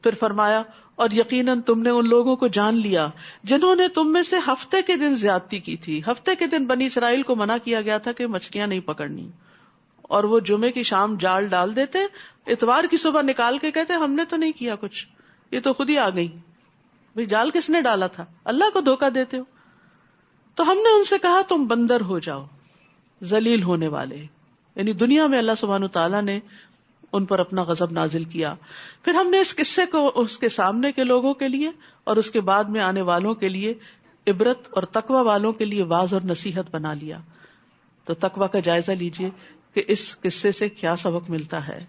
پھر فرمایا اور یقیناً تم نے ان لوگوں کو جان لیا جنہوں نے تم میں سے ہفتے کے دن زیادتی کی تھی. ہفتے کے دن بنی اسرائیل کو منع کیا گیا تھا کہ مچھلیاں نہیں پکڑنی، اور وہ جمعے کی شام جال ڈال دیتے، اتوار کی صبح نکال کے کہتے ہم نے تو نہیں کیا کچھ، یہ تو خود ہی آ گئی. بھئی جال کس نے ڈالا تھا؟ اللہ کو دھوکہ دیتے ہو. تو ہم نے ان سے کہا تم بندر ہو جاؤ، ذلیل ہونے والے. یعنی دنیا میں اللہ سبحانہ تعالیٰ نے ان پر اپنا غضب نازل کیا. پھر ہم نے اس قصے کو اس کے سامنے کے لوگوں کے لیے اور اس کے بعد میں آنے والوں کے لیے عبرت اور تقوی والوں کے لیے واعظ اور نصیحت بنا لیا. تو تقوی کا جائزہ لیجئے کہ اس قصے سے کیا سبق ملتا ہے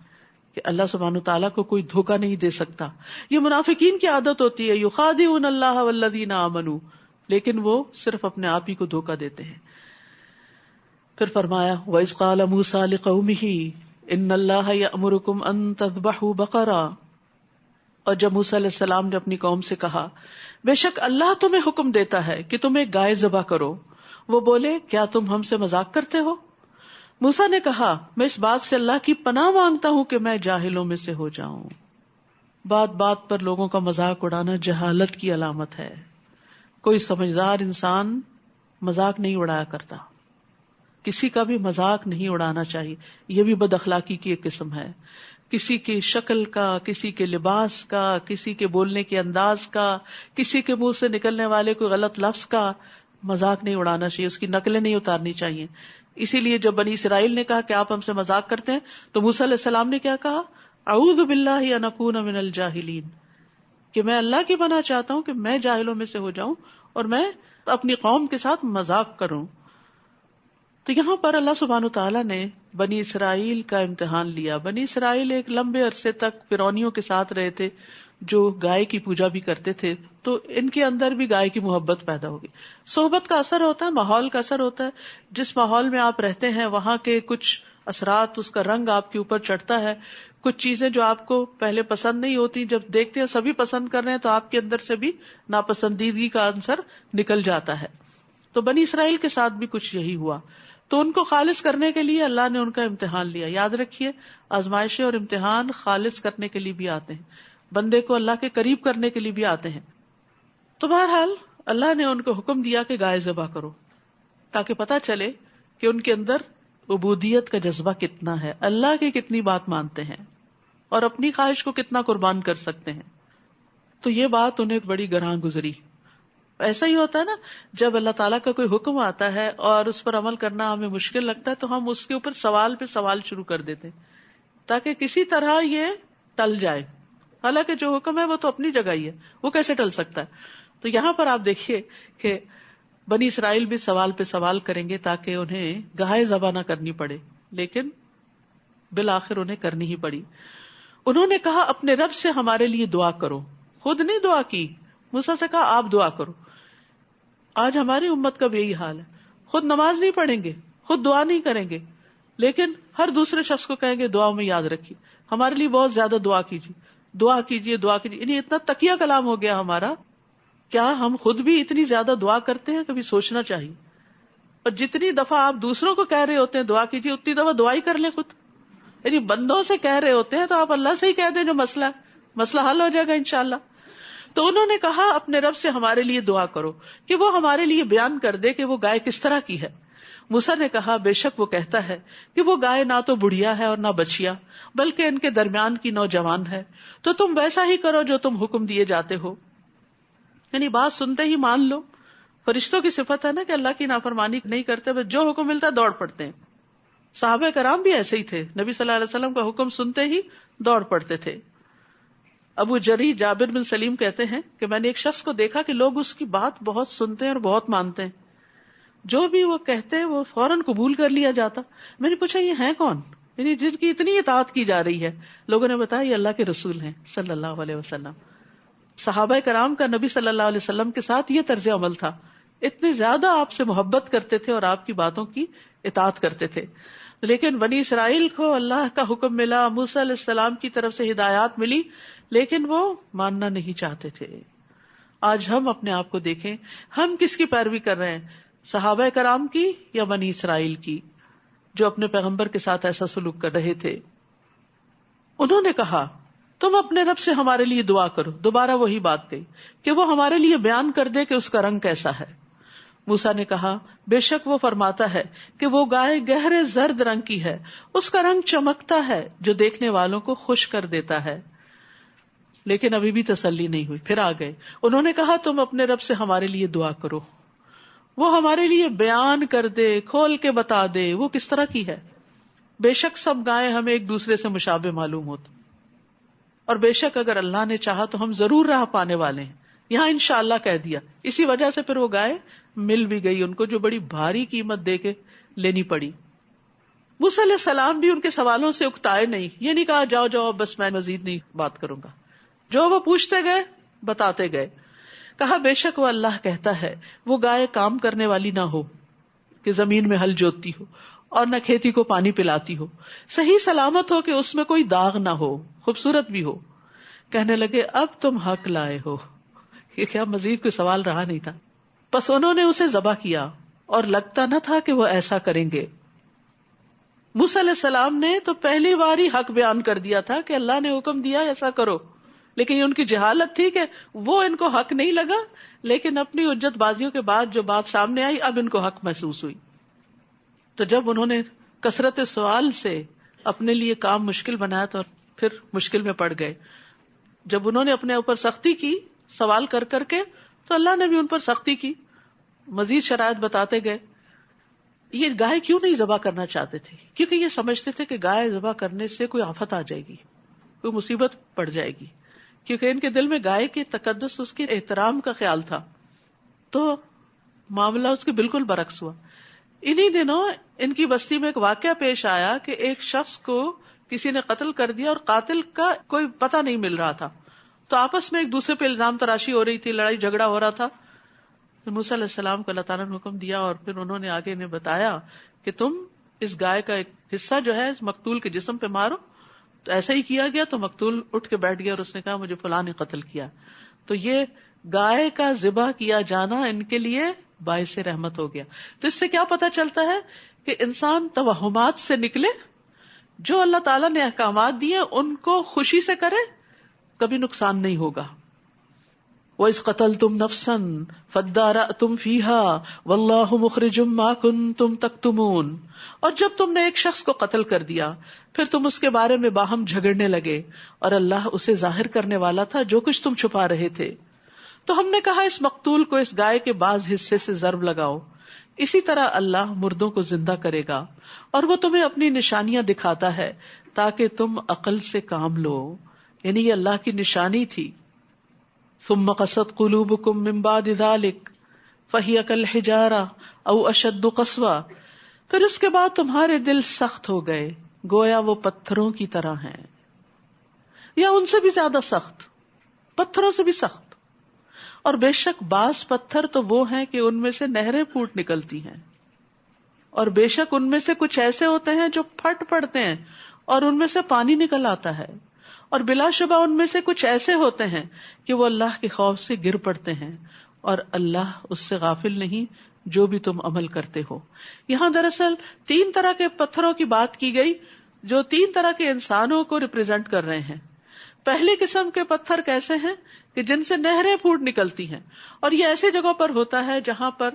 کہ اللہ سبحانہ تعالیٰ کو کوئی دھوکہ نہیں دے سکتا. یہ منافقین کی عادت ہوتی ہے، یخادعون اللہ والذین آمنوا، لیکن وہ صرف اپنے آپ ہی کو دھوکہ دیتے ہیں. پھر فرمایا وَإِذْ قَالَ مُوسَىٰ لِقَوْمِهِ ان اللہ یأمرکم ان تذبحوا بقرہ، اور جب موسیٰ علیہ السلام نے اپنی قوم سے کہا بے شک اللہ تمہیں حکم دیتا ہے کہ تم ایک گائے ذبح کرو، وہ بولے کیا تم ہم سے مذاق کرتے ہو؟ موسیٰ نے کہا میں اس بات سے اللہ کی پناہ مانگتا ہوں کہ میں جاہلوں میں سے ہو جاؤں. بات بات پر لوگوں کا مذاق اڑانا جہالت کی علامت ہے. کوئی سمجھدار انسان مذاق نہیں اڑایا کرتا، کسی کا بھی مذاق نہیں اڑانا چاہیے. یہ بھی بد اخلاقی کی ایک قسم ہے. کسی کی شکل کا، کسی کے لباس کا، کسی کے بولنے کے انداز کا، کسی کے منہ سے نکلنے والے کوئی غلط لفظ کا مذاق نہیں اڑانا چاہیے، اس کی نقلیں نہیں اتارنی چاہیے. اسی لیے جب بنی اسرائیل نے کہا کہ آپ ہم سے مذاق کرتے ہیں تو موسیٰ علیہ السلام نے کیا کہا؟ اعوذ باللہ ان اکون من الجاہلین، کہ میں اللہ کی پناہ چاہتا ہوں کہ میں جاہلوں میں سے ہو جاؤں اور میں اپنی قوم کے ساتھ مذاق کروں. تو یہاں پر اللہ سبحانہ تعالیٰ نے بنی اسرائیل کا امتحان لیا. بنی اسرائیل ایک لمبے عرصے تک فرعونیوں کے ساتھ رہے تھے جو گائے کی پوجا بھی کرتے تھے، تو ان کے اندر بھی گائے کی محبت پیدا ہوگی. صحبت کا اثر ہوتا ہے، ماحول کا اثر ہوتا ہے. جس ماحول میں آپ رہتے ہیں وہاں کے کچھ اثرات، اس کا رنگ آپ کے اوپر چڑھتا ہے. کچھ چیزیں جو آپ کو پہلے پسند نہیں ہوتی، جب دیکھتے ہیں سبھی پسند کر رہے ہیں تو آپ کے اندر سے بھی ناپسندیدگی کا عنصر نکل جاتا ہے. تو بنی اسرائیل کے ساتھ بھی کچھ یہی ہوا. تو ان کو خالص کرنے کے لیے اللہ نے ان کا امتحان لیا. یاد رکھیے آزمائشیں اور امتحان خالص کرنے کے لیے بھی آتے ہیں، بندے کو اللہ کے قریب کرنے کے لیے بھی آتے ہیں. تو بہرحال اللہ نے ان کو حکم دیا کہ گائے ذبح کرو، تاکہ پتہ چلے کہ ان کے اندر عبودیت کا جذبہ کتنا ہے، اللہ کی کتنی بات مانتے ہیں اور اپنی خواہش کو کتنا قربان کر سکتے ہیں. تو یہ بات انہیں بڑی گراں گزری. ایسا ہی ہوتا ہے نا، جب اللہ تعالیٰ کا کوئی حکم آتا ہے اور اس پر عمل کرنا ہمیں مشکل لگتا ہے تو ہم اس کے اوپر سوال پہ سوال شروع کر دیتے ہیں تاکہ کسی طرح یہ ٹل جائے. حالانکہ جو حکم ہے وہ تو اپنی جگہ ہی ہے، وہ کیسے ٹل سکتا ہے؟ تو یہاں پر آپ دیکھیے کہ بنی اسرائیل بھی سوال پہ سوال کریں گے تاکہ انہیں گائے ذبح نہ کرنی پڑے، لیکن بالآخر انہیں کرنی ہی پڑی. انہوں نے کہا اپنے رب سے ہمارے لیے دعا کرو. خود نہیں دعا کی، موسیٰ سے کہا آپ دعا کرو. آج ہماری امت کا بھی یہی حال ہے، خود نماز نہیں پڑھیں گے، خود دعا نہیں کریں گے، لیکن ہر دوسرے شخص کو کہیں گے دعا میں یاد رکھیے، ہمارے لیے بہت زیادہ دعا کیجیے، دعا کیجیے، دعا کیجیے. یعنی اتنا تکیہ کلام ہو گیا ہمارا. کیا ہم خود بھی اتنی زیادہ دعا کرتے ہیں؟ کبھی سوچنا چاہیے. اور جتنی دفعہ آپ دوسروں کو کہہ رہے ہوتے ہیں دعا کیجیے، اتنی دفعہ دعا ہی کر لیں خود. یعنی بندوں سے کہہ رہے ہوتے ہیں تو آپ اللہ سے ہی کہہ دیں جو مسئلہ حل ہو جائے گا انشاءاللہ. تو انہوں نے کہا اپنے رب سے ہمارے لیے دعا کرو کہ وہ ہمارے لیے بیان کر دے کہ وہ گائے کس طرح کی ہے. موسیٰ نے کہا بے شک وہ کہتا ہے کہ وہ گائے نہ تو بڑھیا ہے اور نہ بچیا، بلکہ ان کے درمیان کی نوجوان ہے. تو تم ویسا ہی کرو جو تم حکم دیے جاتے ہو. یعنی بات سنتے ہی مان لو. فرشتوں کی صفت ہے نا کہ اللہ کی نافرمانی نہیں کرتے، بس جو حکم ملتا ہے دوڑ پڑتے ہیں. صحابہ کرام بھی ایسے ہی تھے، نبی صلی اللہ علیہ وسلم کا حکم سنتے ہی دوڑ پڑتے تھے. ابو جری جابر بن سلیم کہتے ہیں کہ میں نے ایک شخص کو دیکھا کہ لوگ اس کی بات بہت سنتے ہیں اور بہت مانتے ہیں، جو بھی وہ کہتے ہیں وہ فوراً قبول کر لیا جاتا. میں نے پوچھا یہ ہیں کون، یعنی جن کی اتنی اطاعت کی جا رہی ہے؟ لوگوں نے بتایا یہ اللہ کے رسول ہیں صلی اللہ علیہ وسلم. صحابہ کرام کا نبی صلی اللہ علیہ وسلم کے ساتھ یہ طرز عمل تھا، اتنے زیادہ آپ سے محبت کرتے تھے اور آپ کی باتوں کی اطاعت کرتے تھے. لیکن بنی اسرائیل کو اللہ کا حکم ملا، موسیٰ علیہ السلام کی طرف سے ہدایات ملی، لیکن وہ ماننا نہیں چاہتے تھے. آج ہم اپنے آپ کو دیکھیں، ہم کس کی پیروی کر رہے ہیں، صحابہ کرام کی یا بنی اسرائیل کی جو اپنے پیغمبر کے ساتھ ایسا سلوک کر رہے تھے؟ انہوں نے کہا تم اپنے رب سے ہمارے لیے دعا کرو. دوبارہ وہی بات کہی کہ وہ ہمارے لیے بیان کر دے کہ اس کا رنگ کیسا ہے. موسیٰ نے کہا بے شک وہ فرماتا ہے کہ وہ گائے گہرے زرد رنگ کی ہے, اس کا رنگ چمکتا ہے جو دیکھنے والوں کو خوش کر دیتا ہے. لیکن ابھی بھی تسلی نہیں ہوئی, پھر آ گئے. انہوں نے کہا تم اپنے رب سے ہمارے لیے دعا کرو, وہ ہمارے لیے بیان کر دے, کھول کے بتا دے وہ کس طرح کی ہے. بے شک سب گائے ہمیں ایک دوسرے سے مشابہ معلوم ہوتی, اور بے شک اگر اللہ نے چاہا تو ہم ضرور راہ پانے والے ہیں. یہاں انشاءاللہ کہہ دیا, اسی وجہ سے پھر وہ گائے مل بھی گئی ان کو, جو بڑی بھاری قیمت دے کے لینی پڑی. موسیٰ علیہ السلام بھی ان کے سوالوں سے اکتائے نہیں, یہ نہیں کہا جاؤ جاؤ بس میں مزید نہیں بات کروں گا. جو وہ پوچھتے گئے بتاتے گئے. کہا بے شک وہ اللہ کہتا ہے وہ گائے کام کرنے والی نہ ہو کہ زمین میں ہل جوتتی ہو اور نہ کھیتی کو پانی پلاتی ہو, صحیح سلامت ہو کہ اس میں کوئی داغ نہ ہو, خوبصورت بھی ہو. کہنے لگے اب تم حق لائے ہو. یہ کیا مزید کوئی سوال رہا نہیں تھا. پس انہوں نے اسے ذبح کیا اور لگتا نہ تھا کہ وہ ایسا کریں گے. موسیٰ علیہ السلام نے تو پہلی بار ہی حق بیان کر دیا تھا کہ اللہ نے حکم دیا ایسا کرو, لیکن یہ ان کی جہالت تھی کہ وہ ان کو حق نہیں لگا. لیکن اپنی حجت بازیوں کے بعد جو بات سامنے آئی اب ان کو حق محسوس ہوئی. تو جب انہوں نے کثرت سوال سے اپنے لیے کام مشکل بنایا تو پھر مشکل میں پڑ گئے. جب انہوں نے اپنے اوپر سختی کی سوال کر کر کے تو اللہ نے بھی ان پر سختی کی, مزید شرائط بتاتے گئے. یہ گائے کیوں نہیں ذبح کرنا چاہتے تھے؟ کیونکہ یہ سمجھتے تھے کہ گائے ذبح کرنے سے کوئی آفت آ جائے گی, کوئی مصیبت پڑ جائے گی, کیونکہ ان کے دل میں گائے کے تقدس, اس کے احترام کا خیال تھا. تو معاملہ اس کے بالکل برعکس ہوا. انہی دنوں ان کی بستی میں ایک واقعہ پیش آیا کہ ایک شخص کو کسی نے قتل کر دیا اور قاتل کا کوئی پتہ نہیں مل رہا تھا. تو آپس میں ایک دوسرے پہ الزام تراشی ہو رہی تھی, لڑائی جھگڑا ہو رہا تھا. موسیٰ علیہ السلام کو اللہ تعالیٰ نے حکم دیا اور پھر انہوں نے آگے انہیں بتایا کہ تم اس گائے کا ایک حصہ جو ہے اس مقتول کے جسم پہ مارو. تو ایسا ہی کیا گیا. تو مقتول اٹھ کے بیٹھ گیا اور اس نے کہا مجھے فلاں نے قتل کیا. تو یہ گائے کا ذبح کیا جانا ان کے لیے باعث رحمت ہو گیا. تو اس سے کیا پتا چلتا ہے کہ انسان توہمات سے نکلے, جو اللہ تعالیٰ نے احکامات دیے ان کو خوشی سے کرے, کبھی نقصان نہیں ہوگا. وَإِذْ قَتَلْتُمْ نَفْسًا فَادَّارَأْتُمْ فِيهَا وَاللَّهُ مُخْرِجٌ مَا كُنتُمْ تَكْتُمُونَ. اور جب تم نے ایک شخص کو قتل کر دیا پھر تم اس کے بارے میں باہم جھگڑنے لگے, اور اللہ اسے ظاہر کرنے والا تھا جو کچھ تم چھپا رہے تھے. تو ہم نے کہا اس مقتول کو اس گائے کے بعض حصے سے ضرب لگاؤ, اسی طرح اللہ مردوں کو زندہ کرے گا, اور وہ تمہیں اپنی نشانیاں دکھاتا ہے تاکہ تم عقل سے کام لو. یعنی یہ اللہ کی نشانی تھی. ثم قست قلوبکم من بعد ذلک فہی کالحجارہ او اشد قسوہ. پھر اس کے بعد تمہارے دل سخت ہو گئے, گویا وہ پتھروں کی طرح ہیں, یا ان سے بھی زیادہ سخت, پتھروں سے بھی سخت. اور بے شک بعض پتھر تو وہ ہیں کہ ان میں سے نہریں پھوٹ نکلتی ہیں, اور بے شک ان میں سے کچھ ایسے ہوتے ہیں جو پھٹ پڑتے ہیں اور ان میں سے پانی نکل آتا ہے, اور بلا شبہ ان میں سے کچھ ایسے ہوتے ہیں کہ وہ اللہ کے خوف سے گر پڑتے ہیں, اور اللہ اس سے غافل نہیں جو بھی تم عمل کرتے ہو. یہاں دراصل 3 طرح کے پتھروں کی بات کی گئی جو 3 طرح کے انسانوں کو ریپرزینٹ کر رہے ہیں. پہلی قسم کے پتھر کیسے ہیں کہ جن سے نہریں پھوٹ نکلتی ہیں, اور یہ ایسی جگہوں پر ہوتا ہے جہاں پر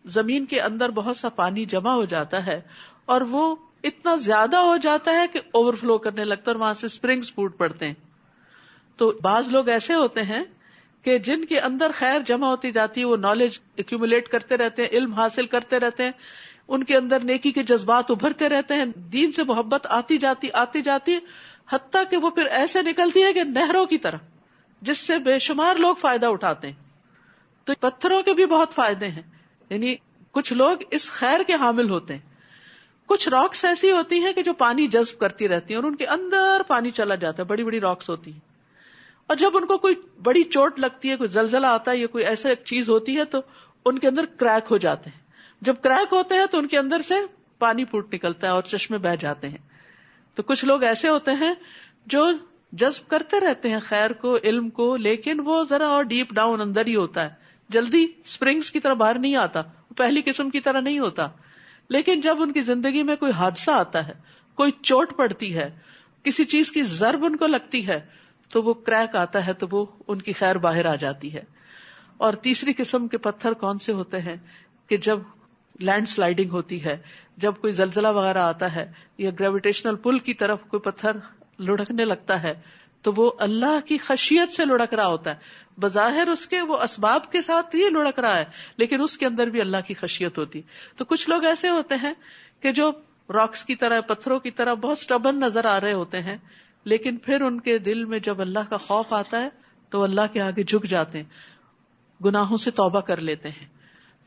زمین کے اندر بہت سا پانی جمع ہو جاتا ہے اور وہ اتنا زیادہ ہو جاتا ہے کہ اوور فلو کرنے لگتا ہے اور وہاں سے اسپرنگز پھوٹ پڑتے ہیں. تو بعض لوگ ایسے ہوتے ہیں کہ جن کے اندر خیر جمع ہوتی جاتی ہے, وہ نالج ایکیومولیٹ کرتے رہتے ہیں, علم حاصل کرتے رہتے ہیں, ان کے اندر نیکی کے جذبات ابھرتے رہتے ہیں, دین سے محبت آتی جاتی حتیٰ کہ وہ پھر ایسے نکلتی ہے کہ نہروں کی طرح, جس سے بے شمار لوگ فائدہ اٹھاتے ہیں. تو پتھروں کے بھی بہت فائدے ہیں. یعنی کچھ لوگ اس خیر کے حامل ہوتے ہیں. کچھ راکس ایسی ہوتی ہیں کہ جو پانی جذب کرتی رہتی ہیں اور ان کے اندر پانی چلا جاتا ہے, بڑی بڑی راکس ہوتی ہیں, اور جب ان کو کوئی بڑی چوٹ لگتی ہے, کوئی زلزلہ آتا ہے یا کوئی ایسا چیز ہوتی ہے تو ان کے اندر کریک ہو جاتے ہیں. جب کریک ہوتے ہیں تو ان کے اندر سے پانی پھوٹ نکلتا ہے اور چشمے بہہ جاتے ہیں. تو کچھ لوگ ایسے ہوتے ہیں جو جذب کرتے رہتے ہیں خیر کو, علم کو, لیکن وہ ذرا اور ڈیپ ڈاؤن اندر ہی ہوتا ہے, جلدی سپرنگز کی طرح باہر نہیں آتا, پہلی قسم کی طرح نہیں ہوتا. لیکن جب ان کی زندگی میں کوئی حادثہ آتا ہے, کوئی چوٹ پڑتی ہے, کسی چیز کی ضرب ان کو لگتی ہے, تو وہ کریک آتا ہے تو وہ ان کی خیر باہر آ جاتی ہے. اور تیسری قسم کے پتھر کون سے ہوتے ہیں کہ جب لینڈ سلائیڈنگ ہوتی ہے, جب کوئی زلزلہ وغیرہ آتا ہے یا گریویٹیشنل پل کی طرف کوئی پتھر لڑکنے لگتا ہے تو وہ اللہ کی خشیت سے لڑک رہا ہوتا ہے. بظاہر اس کے وہ اسباب کے ساتھ ہی لڑک رہا ہے لیکن اس کے اندر بھی اللہ کی خشیت ہوتی. تو کچھ لوگ ایسے ہوتے ہیں کہ جو راکس کی طرح, پتھروں کی طرح بہت سٹبن نظر آ رہے ہوتے ہیں, لیکن پھر ان کے دل میں جب اللہ کا خوف آتا ہے تو اللہ کے آگے جھک جاتے ہیں, گناہوں سے توبہ کر لیتے ہیں.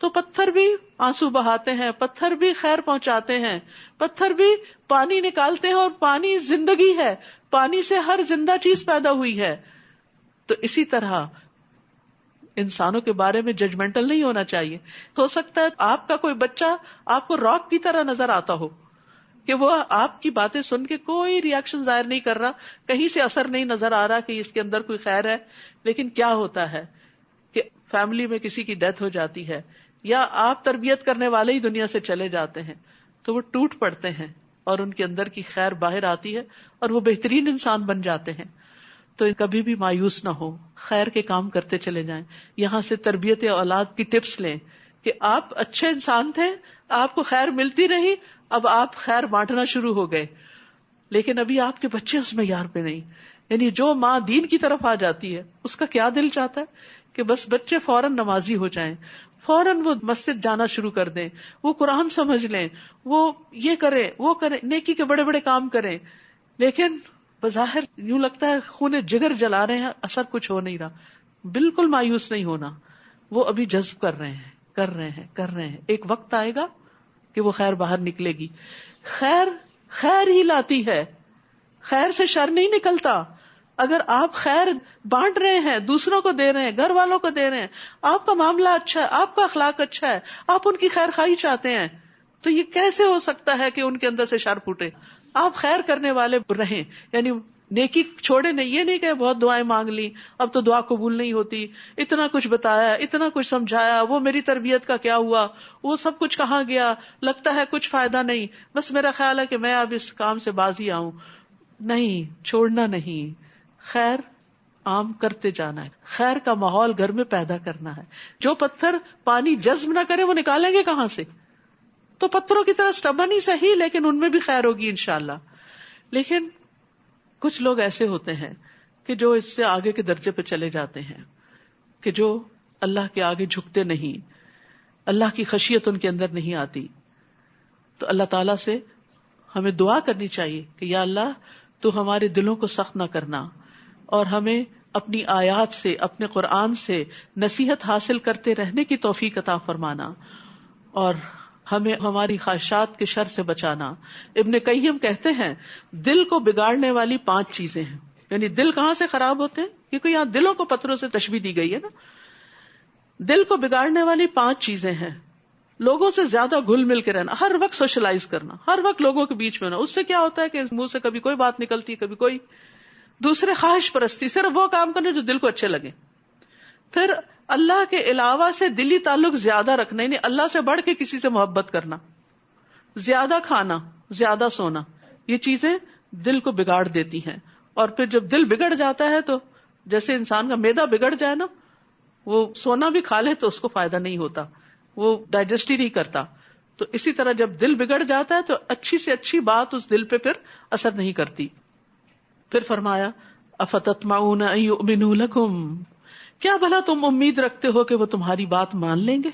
تو پتھر بھی آنسو بہاتے ہیں, پتھر بھی خیر پہنچاتے ہیں, پتھر بھی پانی نکالتے ہیں, اور پانی زندگی ہے, پانی سے ہر زندہ چیز پیدا ہوئی ہے. تو اسی طرح انسانوں کے بارے میں ججمنٹل نہیں ہونا چاہیے. ہو سکتا ہے آپ کا کوئی بچہ آپ کو راک کی طرح نظر آتا ہو کہ وہ آپ کی باتیں سن کے کوئی ریاکشن ظاہر نہیں کر رہا, کہیں سے اثر نہیں نظر آ رہا کہ اس کے اندر کوئی خیر ہے. لیکن کیا ہوتا ہے کہ فیملی میں کسی کی ڈیتھ ہو جاتی ہے یا آپ تربیت کرنے والے ہی دنیا سے چلے جاتے ہیں تو وہ ٹوٹ پڑتے ہیں اور ان کے اندر کی خیر باہر آتی ہے اور وہ بہترین انسان بن جاتے ہیں. تو کبھی بھی مایوس نہ ہو, خیر کے کام کرتے چلے جائیں. یہاں سے تربیت اولاد کی ٹپس لیں کہ آپ اچھے انسان تھے, آپ کو خیر ملتی رہی, اب آپ خیر بانٹنا شروع ہو گئے, لیکن ابھی آپ کے بچے اس معیار پہ نہیں. یعنی جو ماں دین کی طرف آ جاتی ہے اس کا کیا دل چاہتا ہے کہ بس بچے فوراً نمازی ہو جائیں, فوراً وہ مسجد جانا شروع کر دیں, وہ قرآن سمجھ لیں, وہ یہ کریں وہ کریں, نیکی کے بڑے بڑے کام کریں. لیکن بظاہر یوں لگتا ہے خون جگر جلا رہے ہیں, اثر کچھ ہو نہیں رہا. بالکل مایوس نہیں ہونا, وہ ابھی جذب کر رہے ہیں کر رہے ہیں کر رہے ہیں. ایک وقت آئے گا کہ وہ خیر باہر نکلے گی. خیر خیر ہی لاتی ہے, خیر سے شر نہیں نکلتا. اگر آپ خیر بانٹ رہے ہیں, دوسروں کو دے رہے ہیں, گھر والوں کو دے رہے ہیں, آپ کا معاملہ اچھا ہے, آپ کا اخلاق اچھا ہے, آپ ان کی خیر خواہی چاہتے ہیں, تو یہ کیسے ہو سکتا ہے کہ ان کے اندر سے شر پھوٹے؟ آپ خیر کرنے والے رہیں, یعنی نیکی چھوڑے نہیں. یہ نہیں کہ بہت دعائیں مانگ لی اب تو دعا قبول نہیں ہوتی, اتنا کچھ بتایا, اتنا کچھ سمجھایا, وہ میری تربیت کا کیا ہوا, وہ سب کچھ کہاں گیا, لگتا ہے کچھ فائدہ نہیں, بس میرا خیال ہے کہ میں اب اس کام سے بازی آؤں. نہیں, چھوڑنا نہیں, خیر عام کرتے جانا ہے, خیر کا ماحول گھر میں پیدا کرنا ہے. جو پتھر پانی جذب نہ کرے وہ نکالیں گے کہاں سے؟ تو پتھروں کی طرح سٹبن ہی صحیح, لیکن ان میں بھی خیر ہوگی انشاءاللہ. لیکن کچھ لوگ ایسے ہوتے ہیں کہ جو اس سے آگے کے درجے پہ چلے جاتے ہیں, کہ جو اللہ کے آگے جھکتے نہیں, اللہ کی خشیت ان کے اندر نہیں آتی. تو اللہ تعالیٰ سے ہمیں دعا کرنی چاہیے کہ یا اللہ تو ہمارے دلوں کو سخت نہ کرنا, اور ہمیں اپنی آیات سے, اپنے قرآن سے نصیحت حاصل کرتے رہنے کی توفیق عطا فرمانا, اور ہمیں ہماری خواہشات کے شر سے بچانا. ابن قیم کہتے ہیں دل کو بگاڑنے والی 5 چیزیں ہیں. یعنی دل کہاں سے خراب ہوتے ہیں, کیونکہ یہاں دلوں کو پتھروں سے تشبیہ دی گئی ہے نا. دل کو بگاڑنے والی 5 چیزیں ہیں. لوگوں سے زیادہ گھل مل کے رہنا, ہر وقت سوشلائز کرنا, ہر وقت لوگوں کے بیچ میں ہونا. اس سے کیا ہوتا ہے کہ منہ سے کبھی کوئی بات نکلتی, کبھی کوئی. دوسرے خواہش پرستی, صرف وہ کام کرنا جو دل کو اچھے لگے. پھر اللہ کے علاوہ سے دلی تعلق زیادہ رکھنا, یعنی اللہ سے بڑھ کے کسی سے محبت کرنا. زیادہ کھانا, زیادہ سونا, یہ چیزیں دل کو بگاڑ دیتی ہیں. اور پھر جب دل بگڑ جاتا ہے تو جیسے انسان کا معدہ بگڑ جائے نا, وہ سونا بھی کھا لے تو اس کو فائدہ نہیں ہوتا, وہ ڈائجسٹ ہی نہیں کرتا. تو اسی طرح جب دل بگڑ جاتا ہے تو اچھی سے اچھی بات اس دل پہ پھر اثر نہیں کرتی. پھر فرمایا افتطمعون ان یؤمنوا لکم, کیا بھلا تم امید رکھتے ہو کہ وہ تمہاری بات مان لیں گے؟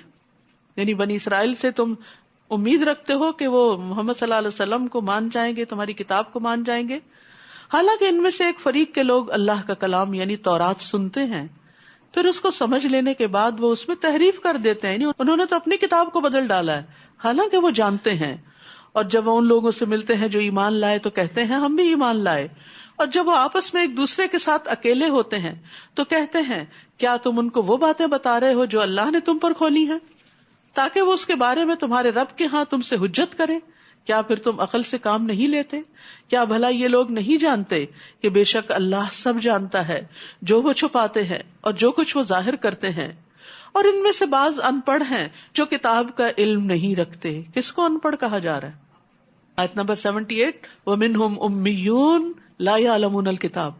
یعنی بنی اسرائیل سے تم امید رکھتے ہو کہ وہ محمد صلی اللہ علیہ وسلم کو مان جائیں گے, تمہاری کتاب کو مان جائیں گے. حالانکہ ان میں سے ایک فریق کے لوگ اللہ کا کلام یعنی تورات سنتے ہیں, پھر اس کو سمجھ لینے کے بعد وہ اس میں تحریف کر دیتے ہیں. انہوں نے تو اپنی کتاب کو بدل ڈالا ہے, حالانکہ وہ جانتے ہیں. اور جب وہ ان لوگوں سے ملتے ہیں جو ایمان لائے تو کہتے ہیں ہم بھی ایمان لائے. اور جب وہ آپس میں ایک دوسرے کے ساتھ اکیلے ہوتے ہیں تو کہتے ہیں کیا تم ان کو وہ باتیں بتا رہے ہو جو اللہ نے تم پر کھولی ہیں, تاکہ وہ اس کے بارے میں تمہارے رب کے ہاں تم سے حجت کریں؟ کیا پھر تم عقل سے کام نہیں لیتے؟ کیا بھلا یہ لوگ نہیں جانتے کہ بے شک اللہ سب جانتا ہے, جو وہ چھپاتے ہیں اور جو کچھ وہ ظاہر کرتے ہیں. اور ان میں سے بعض ان پڑھ ہیں جو کتاب کا علم نہیں رکھتے. کس کو ان پڑھ کہا جا رہا ہے؟ آیت نمبر 78, وَمِنْهُمْ أُمِّيُّونَ لَا يَعْلَمُونَ الْكِتَابَ.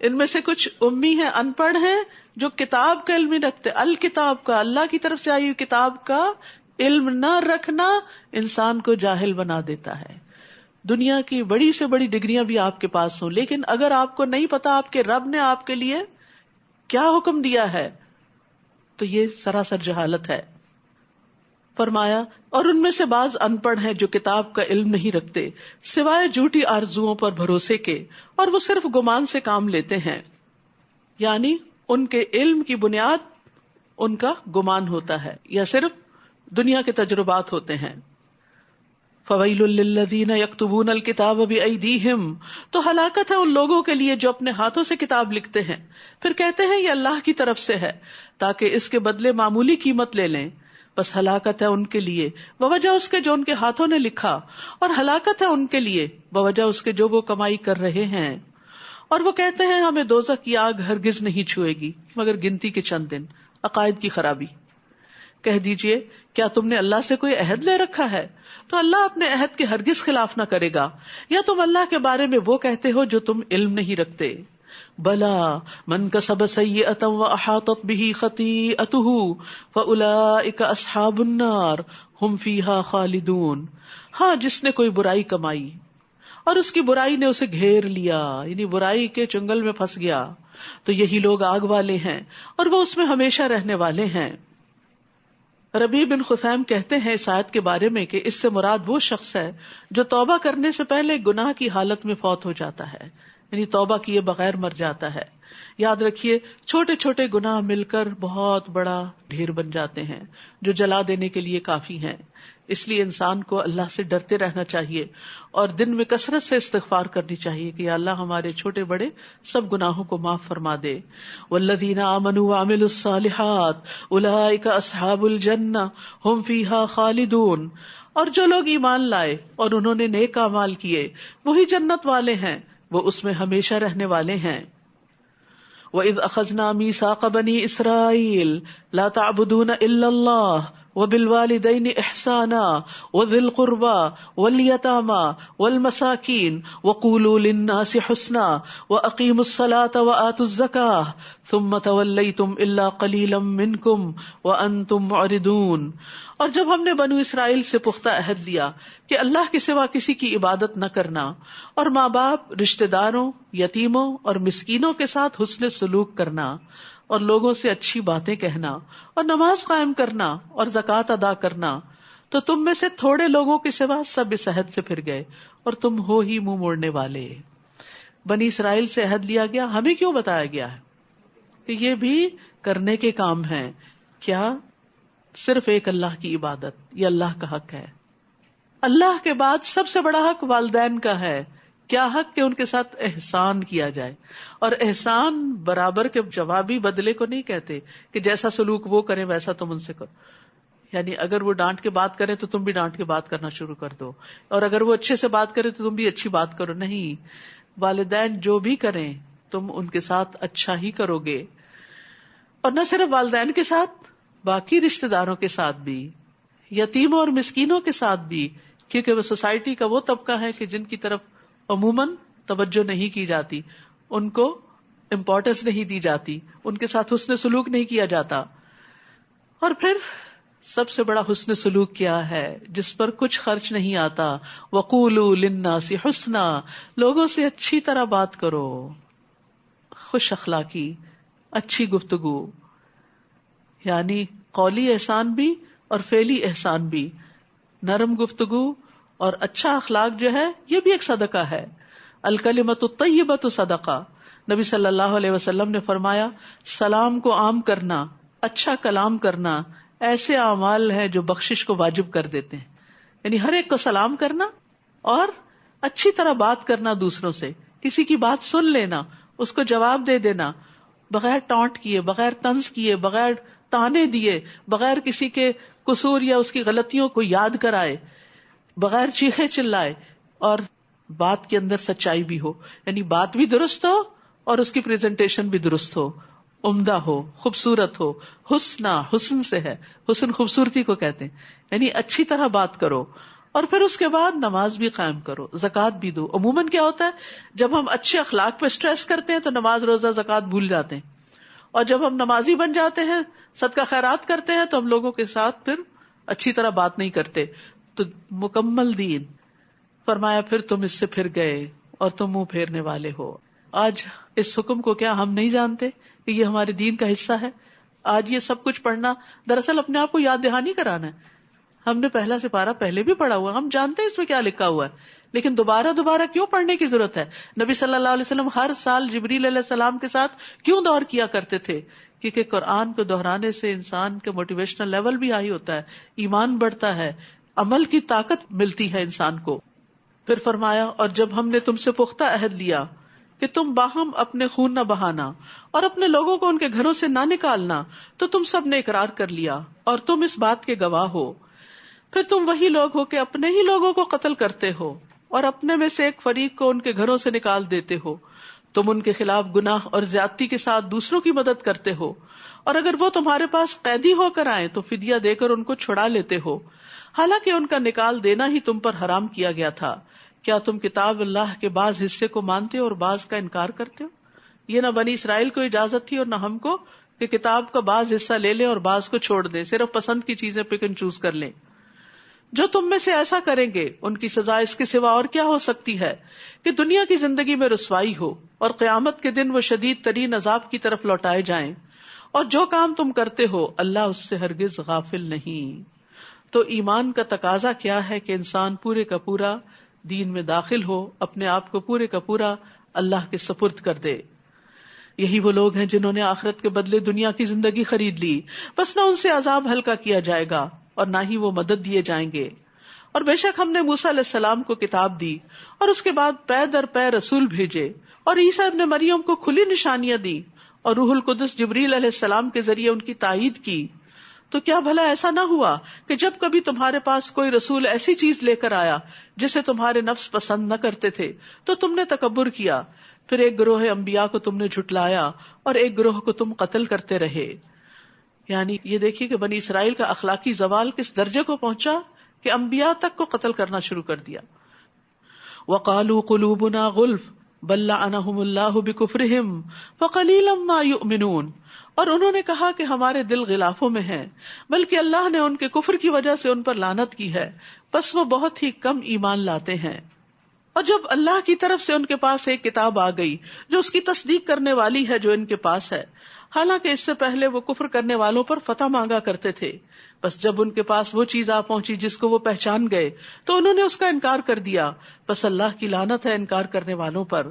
ان میں سے کچھ امی ہیں، ان پڑھ ہیں، جو کتاب کا علم نہیں رکھتے. الکتاب کا، اللہ کی طرف سے آئی ہوئی کتاب کا علم نہ رکھنا انسان کو جاہل بنا دیتا ہے. دنیا کی بڑی سے بڑی ڈگریاں بھی آپ کے پاس ہوں، لیکن اگر آپ کو نہیں پتا آپ کے رب نے آپ کے لیے کیا حکم دیا ہے تو یہ سراسر جہالت ہے. فرمایا اور ان میں سے بعض ان پڑھ ہیں جو کتاب کا علم نہیں رکھتے سوائے جھوٹی آرزوؤں پر بھروسے کے، اور وہ صرف گمان سے کام لیتے ہیں، یعنی ان کے علم کی بنیاد ان کا گمان ہوتا ہے یا صرف دنیا کے تجربات ہوتے ہیں. فویل للذین یکتبون الکتاب بایدیہم، تو ہلاکت ہے ان لوگوں کے لیے جو اپنے ہاتھوں سے کتاب لکھتے ہیں پھر کہتے ہیں یہ اللہ کی طرف سے ہے تاکہ اس کے بدلے معمولی قیمت لے لیں. بس ہلاکت ہے ان کے لیے بوجہ اس کے جو ان کے ہاتھوں نے لکھا، اور ہلاکت ہے ان کے لیے بوجہ اس کے جو وہ کمائی کر رہے ہیں. اور وہ کہتے ہیں ہمیں دوزخ کی آگ ہرگز نہیں چھوئے گی مگر گنتی کے چند دن. عقائد کی خرابی. کہہ دیجئے کیا تم نے اللہ سے کوئی عہد لے رکھا ہے تو اللہ اپنے عہد کے ہرگز خلاف نہ کرے گا، یا تم اللہ کے بارے میں وہ کہتے ہو جو تم علم نہیں رکھتے. بلا من کسب سیئۃ واحاطت به خطیئته فاولئک اصحاب النار هم فیها خالدون. ہاں جس نے کوئی برائی کمائی اور اس کی برائی نے اسے گھیر لیا، یعنی برائی کے چنگل میں پھنس گیا، تو یہی لوگ آگ والے ہیں اور وہ اس میں ہمیشہ رہنے والے ہیں. ربیع بن خثیم کہتے ہیں اس آیت کے بارے میں کہ اس سے مراد وہ شخص ہے جو توبہ کرنے سے پہلے گناہ کی حالت میں فوت ہو جاتا ہے، یعنی توبہ کیے بغیر مر جاتا ہے. یاد رکھیے چھوٹے چھوٹے گناہ مل کر بہت بڑا ڈھیر بن جاتے ہیں جو جلا دینے کے لیے کافی ہیں. اس لیے انسان کو اللہ سے ڈرتے رہنا چاہیے اور دن میں کثرت سے استغفار کرنی چاہیے کہ یا اللہ ہمارے چھوٹے بڑے سب گناہوں کو معاف فرما دے. والذین آمنوا وعملوا الصالحات اولئک اصحاب الجنہ ھم فیہا خالدون. اور جو لوگ ایمان لائے اور انہوں نے نیک اعمال کیے وہی جنت والے ہیں، وہ اس میں ہمیشہ رہنے والے ہیں. وَإِذْ أَخَذْنَا مِيثَاقَ بَنِي إِسْرَائِيلَ لَا تَعْبُدُونَ إِلَّا اللَّهَ وَبِالْوَالِدَيْنِ إِحْسَانًا وَذِي الْقُرْبَى وَالْيَتَامَى وَالْمَسَاكِينِ وَقُولُوا لِلنَّاسِ حُسْنًا وَأَقِيمُوا الصَّلَاةَ وَآتُوا الزَّكَاةَ ثُمَّ تَوَلَّيْتُمْ إِلَّا قَلِيلًا مِّنكُمْ وَأَنتُمْ مُعْرِضُونَ. اور جب ہم نے بنو اسرائیل سے پختہ عہد لیا کہ اللہ کے سوا کسی کی عبادت نہ کرنا، اور ماں باپ، رشتہ داروں، یتیموں اور مسکینوں کے ساتھ حسن سلوک کرنا، اور لوگوں سے اچھی باتیں کہنا، اور نماز قائم کرنا اور زکوٰۃ ادا کرنا، تو تم میں سے تھوڑے لوگوں کے سوا سب اس عہد سے پھر گئے اور تم ہو ہی منہ موڑنے والے. بنی اسرائیل سے عہد لیا گیا، ہمیں کیوں بتایا گیا ہے کہ یہ بھی کرنے کے کام ہیں؟ کیا؟ صرف ایک اللہ کی عبادت، یہ اللہ کا حق ہے. اللہ کے بعد سب سے بڑا حق والدین کا ہے. کیا حق؟ کہ ان کے ساتھ احسان کیا جائے. اور احسان برابر کے جوابی بدلے کو نہیں کہتے کہ جیسا سلوک وہ کریں ویسا تم ان سے کرو. یعنی اگر وہ ڈانٹ کے بات کریں تو تم بھی ڈانٹ کے بات کرنا شروع کر دو، اور اگر وہ اچھے سے بات کریں تو تم بھی اچھی بات کرو. نہیں، والدین جو بھی کریں تم ان کے ساتھ اچھا ہی کرو گے. اور نہ صرف والدین کے ساتھ، باقی رشتہ داروں کے ساتھ بھی، یتیموں اور مسکینوں کے ساتھ بھی، کیونکہ وہ سوسائٹی کا وہ طبقہ ہے کہ جن کی طرف عموماً توجہ نہیں کی جاتی، ان کو امپورٹنس نہیں دی جاتی، ان کے ساتھ حسن سلوک نہیں کیا جاتا. اور پھر سب سے بڑا حسن سلوک کیا ہے جس پر کچھ خرچ نہیں آتا؟ وَقُولُوا لِلنَّاسِ حُسْنًا، لوگوں سے اچھی طرح بات کرو، خوش اخلاقی، اچھی گفتگو، یعنی قولی احسان بھی اور فعلی احسان بھی. نرم گفتگو اور اچھا اخلاق جو ہے یہ بھی ایک صدقہ ہے. الکلمۃ الطیبۃ صدقہ. نبی صلی اللہ علیہ وسلم نے فرمایا سلام کو عام کرنا، اچھا کلام کرنا ایسے اعمال ہیں جو بخشش کو واجب کر دیتے ہیں. یعنی ہر ایک کو سلام کرنا اور اچھی طرح بات کرنا دوسروں سے، کسی کی بات سن لینا، اس کو جواب دے دینا، بغیر ٹانٹ کیے، بغیر طنز کیے، بغیر تانے دیے، بغیر کسی کے قصور یا اس کی غلطیوں کو یاد کرائے، بغیر چیخے چلائے، اور بات کے اندر سچائی بھی ہو. یعنی بات بھی درست ہو اور اس کی پریزنٹیشن بھی درست ہو، عمدہ ہو، خوبصورت ہو. حسن سے ہے، حسن خوبصورتی کو کہتے ہیں. یعنی اچھی طرح بات کرو اور پھر اس کے بعد نماز بھی قائم کرو، زکوٰۃ بھی دو. عموماً کیا ہوتا ہے جب ہم اچھے اخلاق پہ اسٹریس کرتے ہیں تو نماز روزہ زکوٰۃ بھول جاتے ہیں، اور جب ہم نمازی بن جاتے ہیں صدقہ خیرات کرتے ہیں تو ہم لوگوں کے ساتھ پھر اچھی طرح بات نہیں کرتے. تو مکمل دین فرمایا پھر تم اس سے پھر گئے اور تم منہ پھیرنے والے ہو. آج اس حکم کو کیا ہم نہیں جانتے کہ یہ ہمارے دین کا حصہ ہے؟ آج یہ سب کچھ پڑھنا دراصل اپنے آپ کو یاد دہانی کرانا ہے. ہم نے پہلا سپارہ پہلے بھی پڑھا ہوا، ہم جانتے ہیں اس میں کیا لکھا ہوا ہے، لیکن دوبارہ کیوں پڑھنے کی ضرورت ہے؟ نبی صلی اللہ علیہ وسلم ہر سال جبریل علیہ السلام کے ساتھ کیوں دور کیا کرتے تھے؟ کیونکہ قرآن کو دہرانے سے انسان کے موٹیویشنل لیول بھی ہائی ہوتا ہے، ایمان بڑھتا ہے، عمل کی طاقت ملتی ہے انسان کو. پھر فرمایا اور جب ہم نے تم سے پختہ عہد لیا کہ تم باہم اپنے خون نہ بہانا اور اپنے لوگوں کو ان کے گھروں سے نہ نکالنا، تو تم سب نے اقرار کر لیا اور تم اس بات کے گواہ ہو. پھر تم وہی لوگ ہو کہ اپنے ہی لوگوں کو قتل کرتے ہو اور اپنے میں سے ایک فریق کو ان کے گھروں سے نکال دیتے ہو. تم ان کے خلاف گناہ اور زیادتی کے ساتھ دوسروں کی مدد کرتے ہو، اور اگر وہ تمہارے پاس قیدی ہو کر آئیں تو فدیہ دے کر ان کو چھڑا لیتے ہو، حالانکہ ان کا نکال دینا ہی تم پر حرام کیا گیا تھا. کیا تم کتاب اللہ کے بعض حصے کو مانتے ہو اور بعض کا انکار کرتے ہو؟ یہ نہ بنی اسرائیل کو اجازت تھی اور نہ ہم کو کہ کتاب کا بعض حصہ لے لیں اور بعض کو چھوڑ دیں، صرف پسند کی چیزیں پک اینڈ چوز کر لیں. جو تم میں سے ایسا کریں گے ان کی سزا اس کے سوا اور کیا ہو سکتی ہے کہ دنیا کی زندگی میں رسوائی ہو اور قیامت کے دن وہ شدید ترین عذاب کی طرف لوٹائے جائیں. اور جو کام تم کرتے ہو اللہ اس سے ہرگز غافل نہیں. تو ایمان کا تقاضا کیا ہے کہ انسان پورے کا پورا دین میں داخل ہو، اپنے آپ کو پورے کا پورا اللہ کے سپرد کر دے. یہی وہ لوگ ہیں جنہوں نے آخرت کے بدلے دنیا کی زندگی خرید لی، بس نہ ان سے عذاب ہلکا کیا جائے گا اور نہ ہی وہ مدد دیے جائیں گے. اور بے شک ہم نے موسیٰ علیہ السلام کو کتاب دی اور اس کے بعد پے در پے رسول بھیجے، اور عیسیٰ ابن مریم کو کھلی نشانیاں دی، اور روح القدس جبریل علیہ السلام کے ذریعے ان کی تائید کی. تو کیا بھلا ایسا نہ ہوا کہ جب کبھی تمہارے پاس کوئی رسول ایسی چیز لے کر آیا جسے تمہارے نفس پسند نہ کرتے تھے تو تم نے تکبر کیا، پھر ایک گروہ انبیاء کو تم نے جھٹلایا اور ایک گروہ کو تم قتل کرتے رہے. یعنی یہ دیکھیے کہ بنی اسرائیل کا اخلاقی زوال کس درجے کو پہنچا کہ انبیاء تک کو قتل کرنا شروع کر دیا. وَقَالُوا قُلُوبُنَا غُلْفٌ بَل لَّعَنَهُمُ اللَّهُ بِكُفْرِهِمْ فَقَلِيلًا مَّا يُؤْمِنُونَ. اور انہوں نے کہا کہ ہمارے دل غلافوں میں ہیں، بلکہ اللہ نے ان کے کفر کی وجہ سے ان پر لعنت کی ہے، بس وہ بہت ہی کم ایمان لاتے ہیں. اور جب اللہ کی طرف سے ان کے پاس ایک کتاب آ گئی جو اس کی تصدیق کرنے والی ہے جو ان کے پاس ہے، حالانکہ اس سے پہلے وہ کفر کرنے والوں پر فتح مانگا کرتے تھے، بس جب ان کے پاس وہ چیز آ پہنچی جس کو وہ پہچان گئے تو انہوں نے اس کا انکار کر دیا، بس اللہ کی لعنت ہے انکار کرنے والوں پر.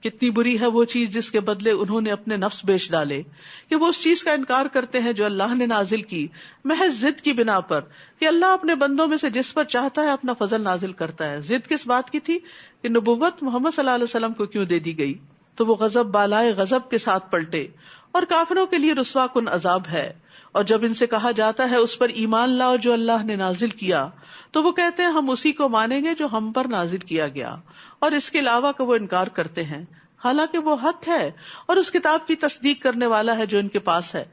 کتنی بری ہے وہ چیز جس کے بدلے انہوں نے اپنے نفس بیچ ڈالے، کہ وہ اس چیز کا انکار کرتے ہیں جو اللہ نے نازل کی محض ضد کی بنا پر کہ اللہ اپنے بندوں میں سے جس پر چاہتا ہے اپنا فضل نازل کرتا ہے. ضد کس بات کی تھی؟ کہ نبوت محمد صلی اللہ علیہ وسلم کو کیوں دے دی گئی. تو وہ غضب بالائے غضب کے ساتھ پلٹے، اور کافروں کے لیے رسوا کن عذاب ہے. اور جب ان سے کہا جاتا ہے اس پر ایمان لاؤ جو اللہ نے نازل کیا، تو وہ کہتے ہیں ہم اسی کو مانیں گے جو ہم پر نازل کیا گیا، اور اس کے علاوہ کا وہ انکار کرتے ہیں، حالانکہ وہ حق ہے اور اس کتاب کی تصدیق کرنے والا ہے جو ان کے پاس ہے.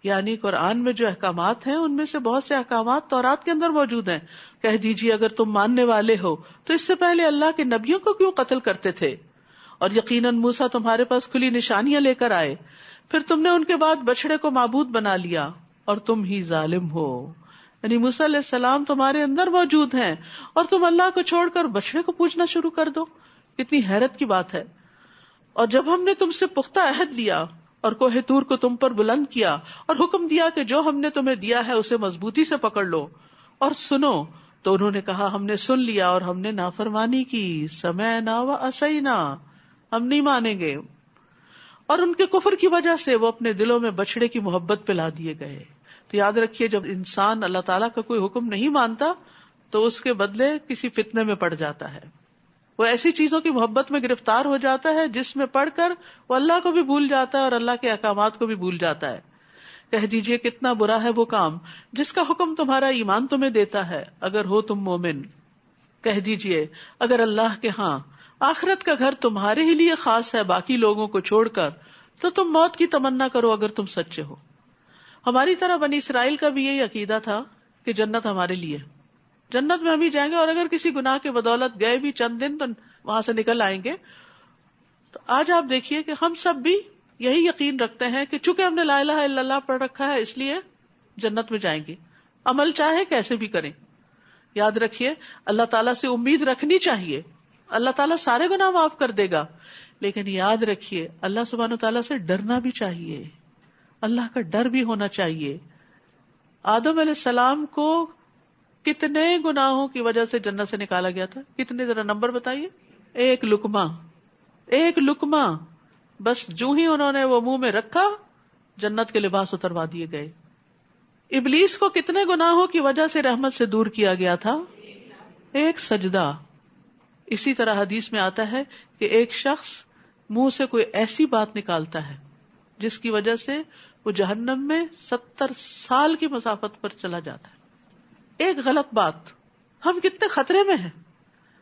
یعنی قرآن میں جو احکامات ہیں ان میں سے بہت سے احکامات تورات کے اندر موجود ہیں. کہہ دیجیے اگر تم ماننے والے ہو تو اس سے پہلے اللہ کے نبیوں کو کیوں قتل کرتے تھے؟ اور یقیناً موسیٰ تمہارے پاس کھلی نشانیاں لے کر آئے، پھر تم نے ان کے بعد بچڑے کو معبود بنا لیا اور تم ہی ظالم ہو. یعنی موسیٰ علیہ السلام تمہارے اندر موجود ہیں اور تم اللہ کو چھوڑ کر بچڑے کو پوجنا شروع کر دو. کتنی حیرت کی بات ہے. اور جب ہم نے تم سے پختہ عہد لیا اور کوہ طور کو تم پر بلند کیا اور حکم دیا کہ جو ہم نے تمہیں دیا ہے اسے مضبوطی سے پکڑ لو اور سنو، تو انہوں نے کہا ہم نے سن لیا اور ہم نے نافرمانی کی، سمعنا و عصینا، ہم نہیں مانیں گے. اور ان کے کفر کی وجہ سے وہ اپنے دلوں میں بچڑے کی محبت پلا دیے گئے. تو یاد رکھیے جب انسان اللہ تعالیٰ کا کوئی حکم نہیں مانتا تو اس کے بدلے کسی فتنے میں پڑ جاتا ہے، وہ ایسی چیزوں کی محبت میں گرفتار ہو جاتا ہے جس میں پڑھ کر وہ اللہ کو بھی بھول جاتا ہے اور اللہ کے احکامات کو بھی بھول جاتا ہے. کہہ دیجئے کتنا برا ہے وہ کام جس کا حکم تمہارا ایمان تمہیں دیتا ہے اگر ہو تم مومن. کہہ دیجئے اگر اللہ کے ہاں آخرت کا گھر تمہارے ہی لیے خاص ہے باقی لوگوں کو چھوڑ کر، تو تم موت کی تمنا کرو اگر تم سچے ہو. ہماری طرح بنی اسرائیل کا بھی یہی عقیدہ تھا کہ جنت ہمارے لیے، جنت میں ہم ہی جائیں گے، اور اگر کسی گناہ کے بدولت گئے بھی چند دن تو وہاں سے نکل آئیں گے. تو آج آپ دیکھیے کہ ہم سب بھی یہی یقین رکھتے ہیں کہ چونکہ ہم نے لا الہ الا اللہ پڑھ رکھا ہے اس لیے جنت میں جائیں گے، عمل چاہے کیسے بھی کریں. یاد رکھیے اللہ تعالیٰ سے امید رکھنی چاہیے، اللہ تعالیٰ سارے گناہ معاف کر دے گا، لیکن یاد رکھیے اللہ سبحانہ و تعالیٰ سے ڈرنا بھی چاہیے، اللہ کا ڈر بھی ہونا چاہیے. آدم علیہ السلام کو کتنے گناہوں کی وجہ سے جنت سے نکالا گیا تھا؟ کتنے، ذرا نمبر بتائیے. ایک لقمہ بس جو ہی انہوں نے وہ منہ میں رکھا جنت کے لباس اتروا دیے گئے. ابلیس کو کتنے گناہوں کی وجہ سے رحمت سے دور کیا گیا تھا؟ ایک سجدہ. اسی طرح حدیث میں آتا ہے کہ ایک شخص منہ سے کوئی ایسی بات نکالتا ہے جس کی وجہ سے وہ جہنم میں 70 سال کی مسافت پر چلا جاتا ہے. ایک غلط بات. ہم کتنے خطرے میں ہیں.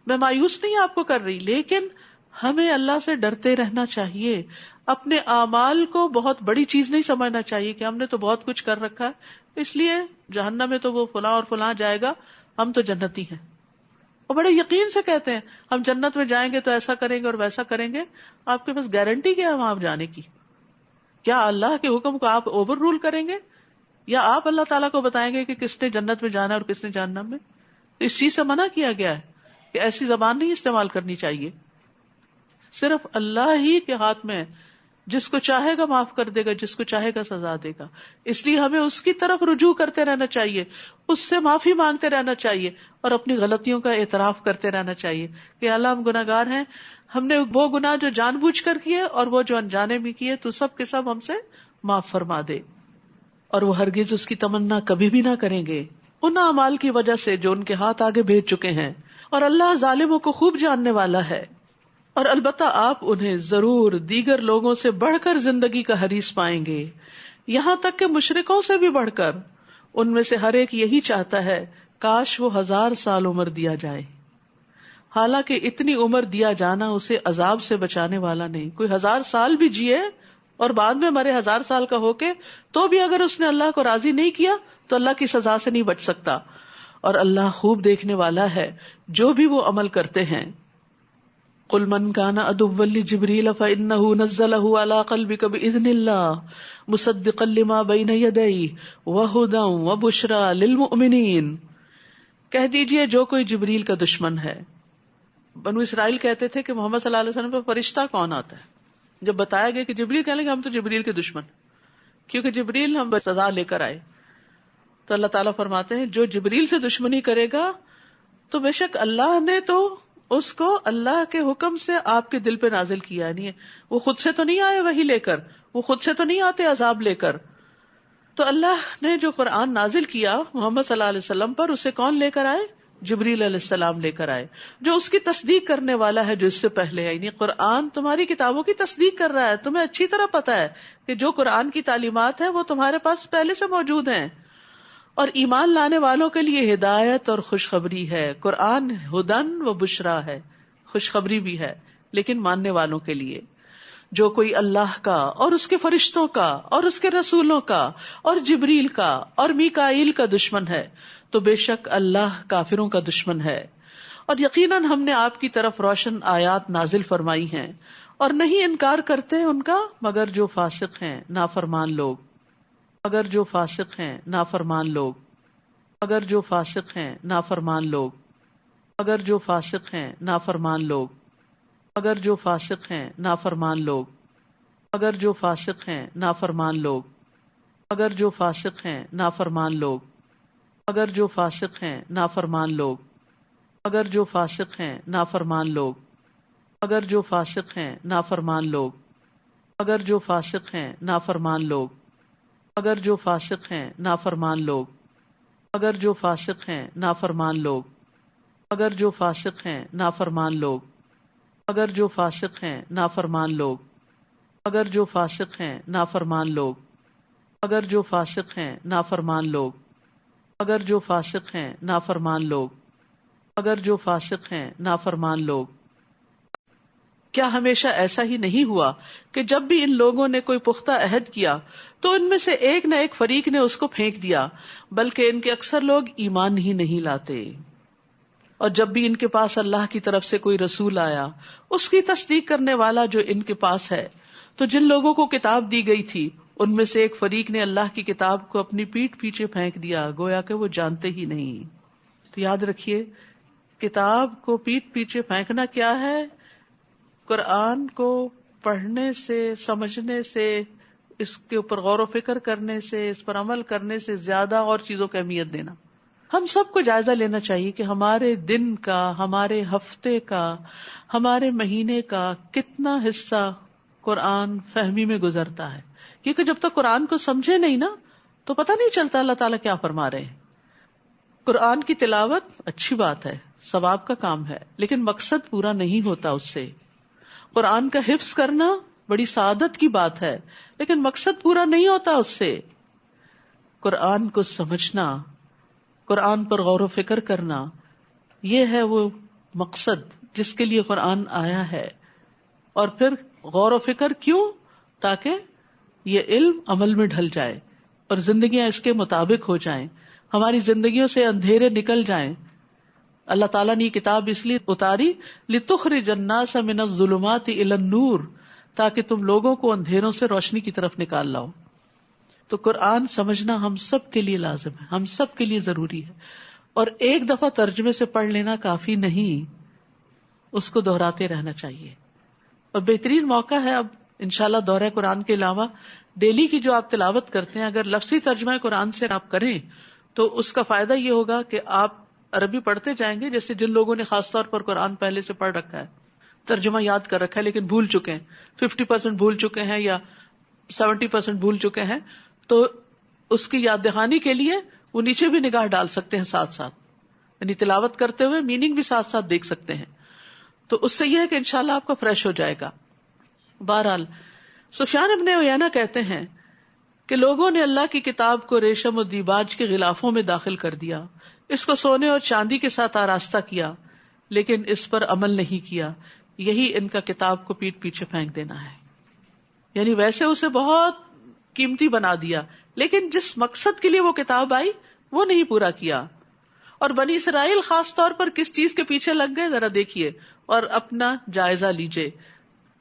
میں مایوس نہیں آپ کو کر رہی، لیکن ہمیں اللہ سے ڈرتے رہنا چاہیے. اپنے اعمال کو بہت بڑی چیز نہیں سمجھنا چاہیے کہ ہم نے تو بہت کچھ کر رکھا ہے اس لیے جہنم میں تو وہ فلاں اور فلاں جائے گا، ہم تو جنتی ہیں. اور بڑے یقین سے کہتے ہیں ہم جنت میں جائیں گے تو ایسا کریں گے اور ویسا کریں گے. آپ کے پاس گارنٹی کیا ہے وہاں جانے کی؟ کیا اللہ کے حکم کو آپ اوور رول کریں گے، یا آپ اللہ تعالیٰ کو بتائیں گے کہ کس نے جنت میں جانا ہے اور کس نے جہنم میں؟ اس چیز سے منع کیا گیا ہے کہ ایسی زبان نہیں استعمال کرنی چاہیے. صرف اللہ ہی کے ہاتھ میں، جس کو چاہے گا معاف کر دے گا، جس کو چاہے گا سزا دے گا. اس لیے ہمیں اس کی طرف رجوع کرتے رہنا چاہیے، اس سے معافی مانگتے رہنا چاہیے، اور اپنی غلطیوں کا اعتراف کرتے رہنا چاہیے کہ اللہ ہم گناہگار ہیں، ہم نے وہ گناہ جو جان بوجھ کر کیے اور وہ جو انجانے میں کیے تو سب کے سب ہم سے معاف فرما دے. اور وہ ہرگز اس کی تمنا کبھی بھی نہ کریں گے ان اعمال کی وجہ سے جو ان کے ہاتھ آگے بھیج چکے ہیں. اور اللہ ظالموں کو خوب جاننے والا ہے. اور البتہ آپ انہیں ضرور دیگر لوگوں سے بڑھ کر زندگی کا حریص پائیں گے، یہاں تک کہ مشرکوں سے بھی بڑھ کر. ان میں سے ہر ایک یہی چاہتا ہے کاش وہ 1000 سال عمر دیا جائے، حالانکہ اتنی عمر دیا جانا اسے عذاب سے بچانے والا نہیں. کوئی 1000 سال بھی جیے اور بعد میں مرے 1000 سال کا ہو کے، تو بھی اگر اس نے اللہ کو راضی نہیں کیا تو اللہ کی سزا سے نہیں بچ سکتا. اور اللہ خوب دیکھنے والا ہے جو بھی وہ عمل کرتے ہیں. قل من كان عدوا لجبريل فإنه نزله على قلبك بإذن الله مصدقا لما بين يديه وهدى وبشرى للمؤمنين. کہہ دیجئے جو کوئی جبریل کا دشمن ہے. بنو اسرائیل کہتے تھے کہ محمد صلی اللہ علیہ وسلم پہ فرشتہ کون آتا ہے. جب بتایا گیا کہ جبریل، کہنے لگے ہم تو جبریل کے دشمن، کیونکہ جبریل ہم سزا لے کر آئے. تو اللہ تعالیٰ فرماتے ہیں جو جبریل سے دشمنی کرے گا تو بے شک اللہ نے تو اس کو اللہ کے حکم سے آپ کے دل پہ نازل کیا. نہیں ہے وہ خود سے تو نہیں آئے وحی لے کر، وہ خود سے تو نہیں آتے عذاب لے کر. تو اللہ نے جو قرآن نازل کیا محمد صلی اللہ علیہ وسلم پر، اسے کون لے کر آئے؟ جبریل علیہ السلام لے کر آئے، جو اس کی تصدیق کرنے والا ہے جو اس سے پہلے ہے. یعنی قرآن تمہاری کتابوں کی تصدیق کر رہا ہے. تمہیں اچھی طرح پتا ہے کہ جو قرآن کی تعلیمات ہیں وہ تمہارے پاس پہلے سے موجود ہیں. اور ایمان لانے والوں کے لیے ہدایت اور خوشخبری ہے. قرآن ہدن و بشرا ہے، خوشخبری بھی ہے، لیکن ماننے والوں کے لیے. جو کوئی اللہ کا اور اس کے فرشتوں کا اور اس کے رسولوں کا اور جبریل کا اور میکائیل کا دشمن ہے تو بے شک اللہ کافروں کا دشمن ہے. اور یقیناً ہم نے آپ کی طرف روشن آیات نازل فرمائی ہیں، اور نہیں انکار کرتے ان کا مگر جو فاسق ہیں نافرمان لوگ. مگر جو فاسق ہیں نافرمان لوگ. مگر جو فاسق ہیں نافرمان لوگ. مگر جو فاسق ہیں نافرمان لوگ. مگر جو فاسق ہیں نافرمان لوگ. مگر جو فاسق ہیں نافرمان لوگ. مگر جو فاسق ہیں نافرمان لوگ. مگر جو فاسق ہیں نافرمان لوگ. مگر جو فاسق ہیں نافرمان لوگ. مگر جو فاسق ہیں نافرمان لوگ. مگر جو فاسق ہیں نافرمان لوگ. مگر جو فاسق ہیں نافرمان لوگ. مگر جو فاسق ہیں نافرمان لوگ. مگر جو فاسق ہیں نافرمان لوگ. مگر جو فاسق ہیں نافرمان لوگ. مگر جو فاسق ہیں نافرمان لوگ. مگر جو فاسق ہیں نافرمان لوگ. مگر جو فاسق ہیں نافرمان لوگ. مگر جو فاسق ہیں نافرمان لوگ. کیا ہمیشہ ایسا ہی نہیں ہوا کہ جب بھی ان لوگوں نے کوئی پختہ عہد کیا تو ان میں سے ایک نہ ایک فریق نے اس کو پھینک دیا، بلکہ ان کے اکثر لوگ ایمان ہی نہیں لاتے. اور جب بھی ان کے پاس اللہ کی طرف سے کوئی رسول آیا اس کی تصدیق کرنے والا جو ان کے پاس ہے. تو جن لوگوں کو کتاب دی گئی تھی ان میں سے ایک فریق نے اللہ کی کتاب کو اپنی پیٹھ پیچھے پھینک دیا گویا کہ وہ جانتے ہی نہیں. تو یاد رکھیے کتاب کو پیٹھ پیچھے پھینکنا کیا ہے؟ قرآن کو پڑھنے سے، سمجھنے سے، اس کے اوپر غور و فکر کرنے سے، اس پر عمل کرنے سے زیادہ اور چیزوں کو اہمیت دینا. ہم سب کو جائزہ لینا چاہیے کہ ہمارے دن کا، ہمارے ہفتے کا، ہمارے مہینے کا کتنا حصہ قرآن فہمی میں گزرتا ہے. کیونکہ جب تک قرآن کو سمجھے نہیں نا تو پتہ نہیں چلتا اللہ تعالیٰ کیا فرما رہے ہیں. قرآن کی تلاوت اچھی بات ہے، ثواب کا کام ہے، لیکن مقصد پورا نہیں ہوتا اس سے. قرآن کا حفظ کرنا بڑی سعادت کی بات ہے، لیکن مقصد پورا نہیں ہوتا اس سے. قرآن کو سمجھنا، قرآن پر غور و فکر کرنا، یہ ہے وہ مقصد جس کے لیے قرآن آیا ہے. اور پھر غور و فکر کیوں؟ تاکہ یہ علم عمل میں ڈھل جائے اور زندگیاں اس کے مطابق ہو جائیں، ہماری زندگیوں سے اندھیرے نکل جائیں. اللہ تعالیٰ نے یہ کتاب اس لیے اتاری لِتُخْرِجَ النَّاسَ مِنَ الظُّلُمَاتِ إِلَى النُّورِ، تاکہ تم لوگوں کو اندھیروں سے روشنی کی طرف نکال لاؤ. تو قرآن سمجھنا ہم سب کے لیے لازم ہے، ہم سب کے لیے ضروری ہے. اور ایک دفعہ ترجمے سے پڑھ لینا کافی نہیں، اس کو دہراتے رہنا چاہیے. اور بہترین موقع ہے اب انشاءاللہ دورہ قرآن کے علاوہ ڈیلی کی جو آپ تلاوت کرتے ہیں، اگر لفظی ترجمہ قرآن سے آپ کریں تو اس کا فائدہ یہ ہوگا کہ آپ عربی پڑھتے جائیں گے. جیسے جن لوگوں نے خاص طور پر قرآن پہلے سے پڑھ رکھا ہے، ترجمہ یاد کر رکھا ہے لیکن بھول چکے ہیں، 50% بھول چکے ہیں یا 70% بھول چکے ہیں، تو اس کی یاد دہانی کے لیے وہ نیچے بھی نگاہ ڈال سکتے ہیں ساتھ ساتھ، یعنی تلاوت کرتے ہوئے میننگ بھی ساتھ ساتھ دیکھ سکتے ہیں. تو اس سے یہ ہے کہ انشاءاللہ آپ کا فریش ہو جائے گا. بہرحال سفیان ابن عیینہ کہتے ہیں کہ لوگوں نے اللہ کی کتاب کو ریشم و دیباج کے غلافوں میں داخل کر دیا، اس کو سونے اور چاندی کے ساتھ آراستہ کیا، لیکن اس پر عمل نہیں کیا. یہی ان کا کتاب کو پیٹھ پیچھے پھینک دینا ہے. یعنی ویسے اسے بہت قیمتی بنا دیا، لیکن جس مقصد کے لیے وہ کتاب آئی وہ نہیں پورا کیا. اور بنی اسرائیل خاص طور پر کس چیز کے پیچھے لگ گئے ذرا دیکھیے اور اپنا جائزہ لیجئے.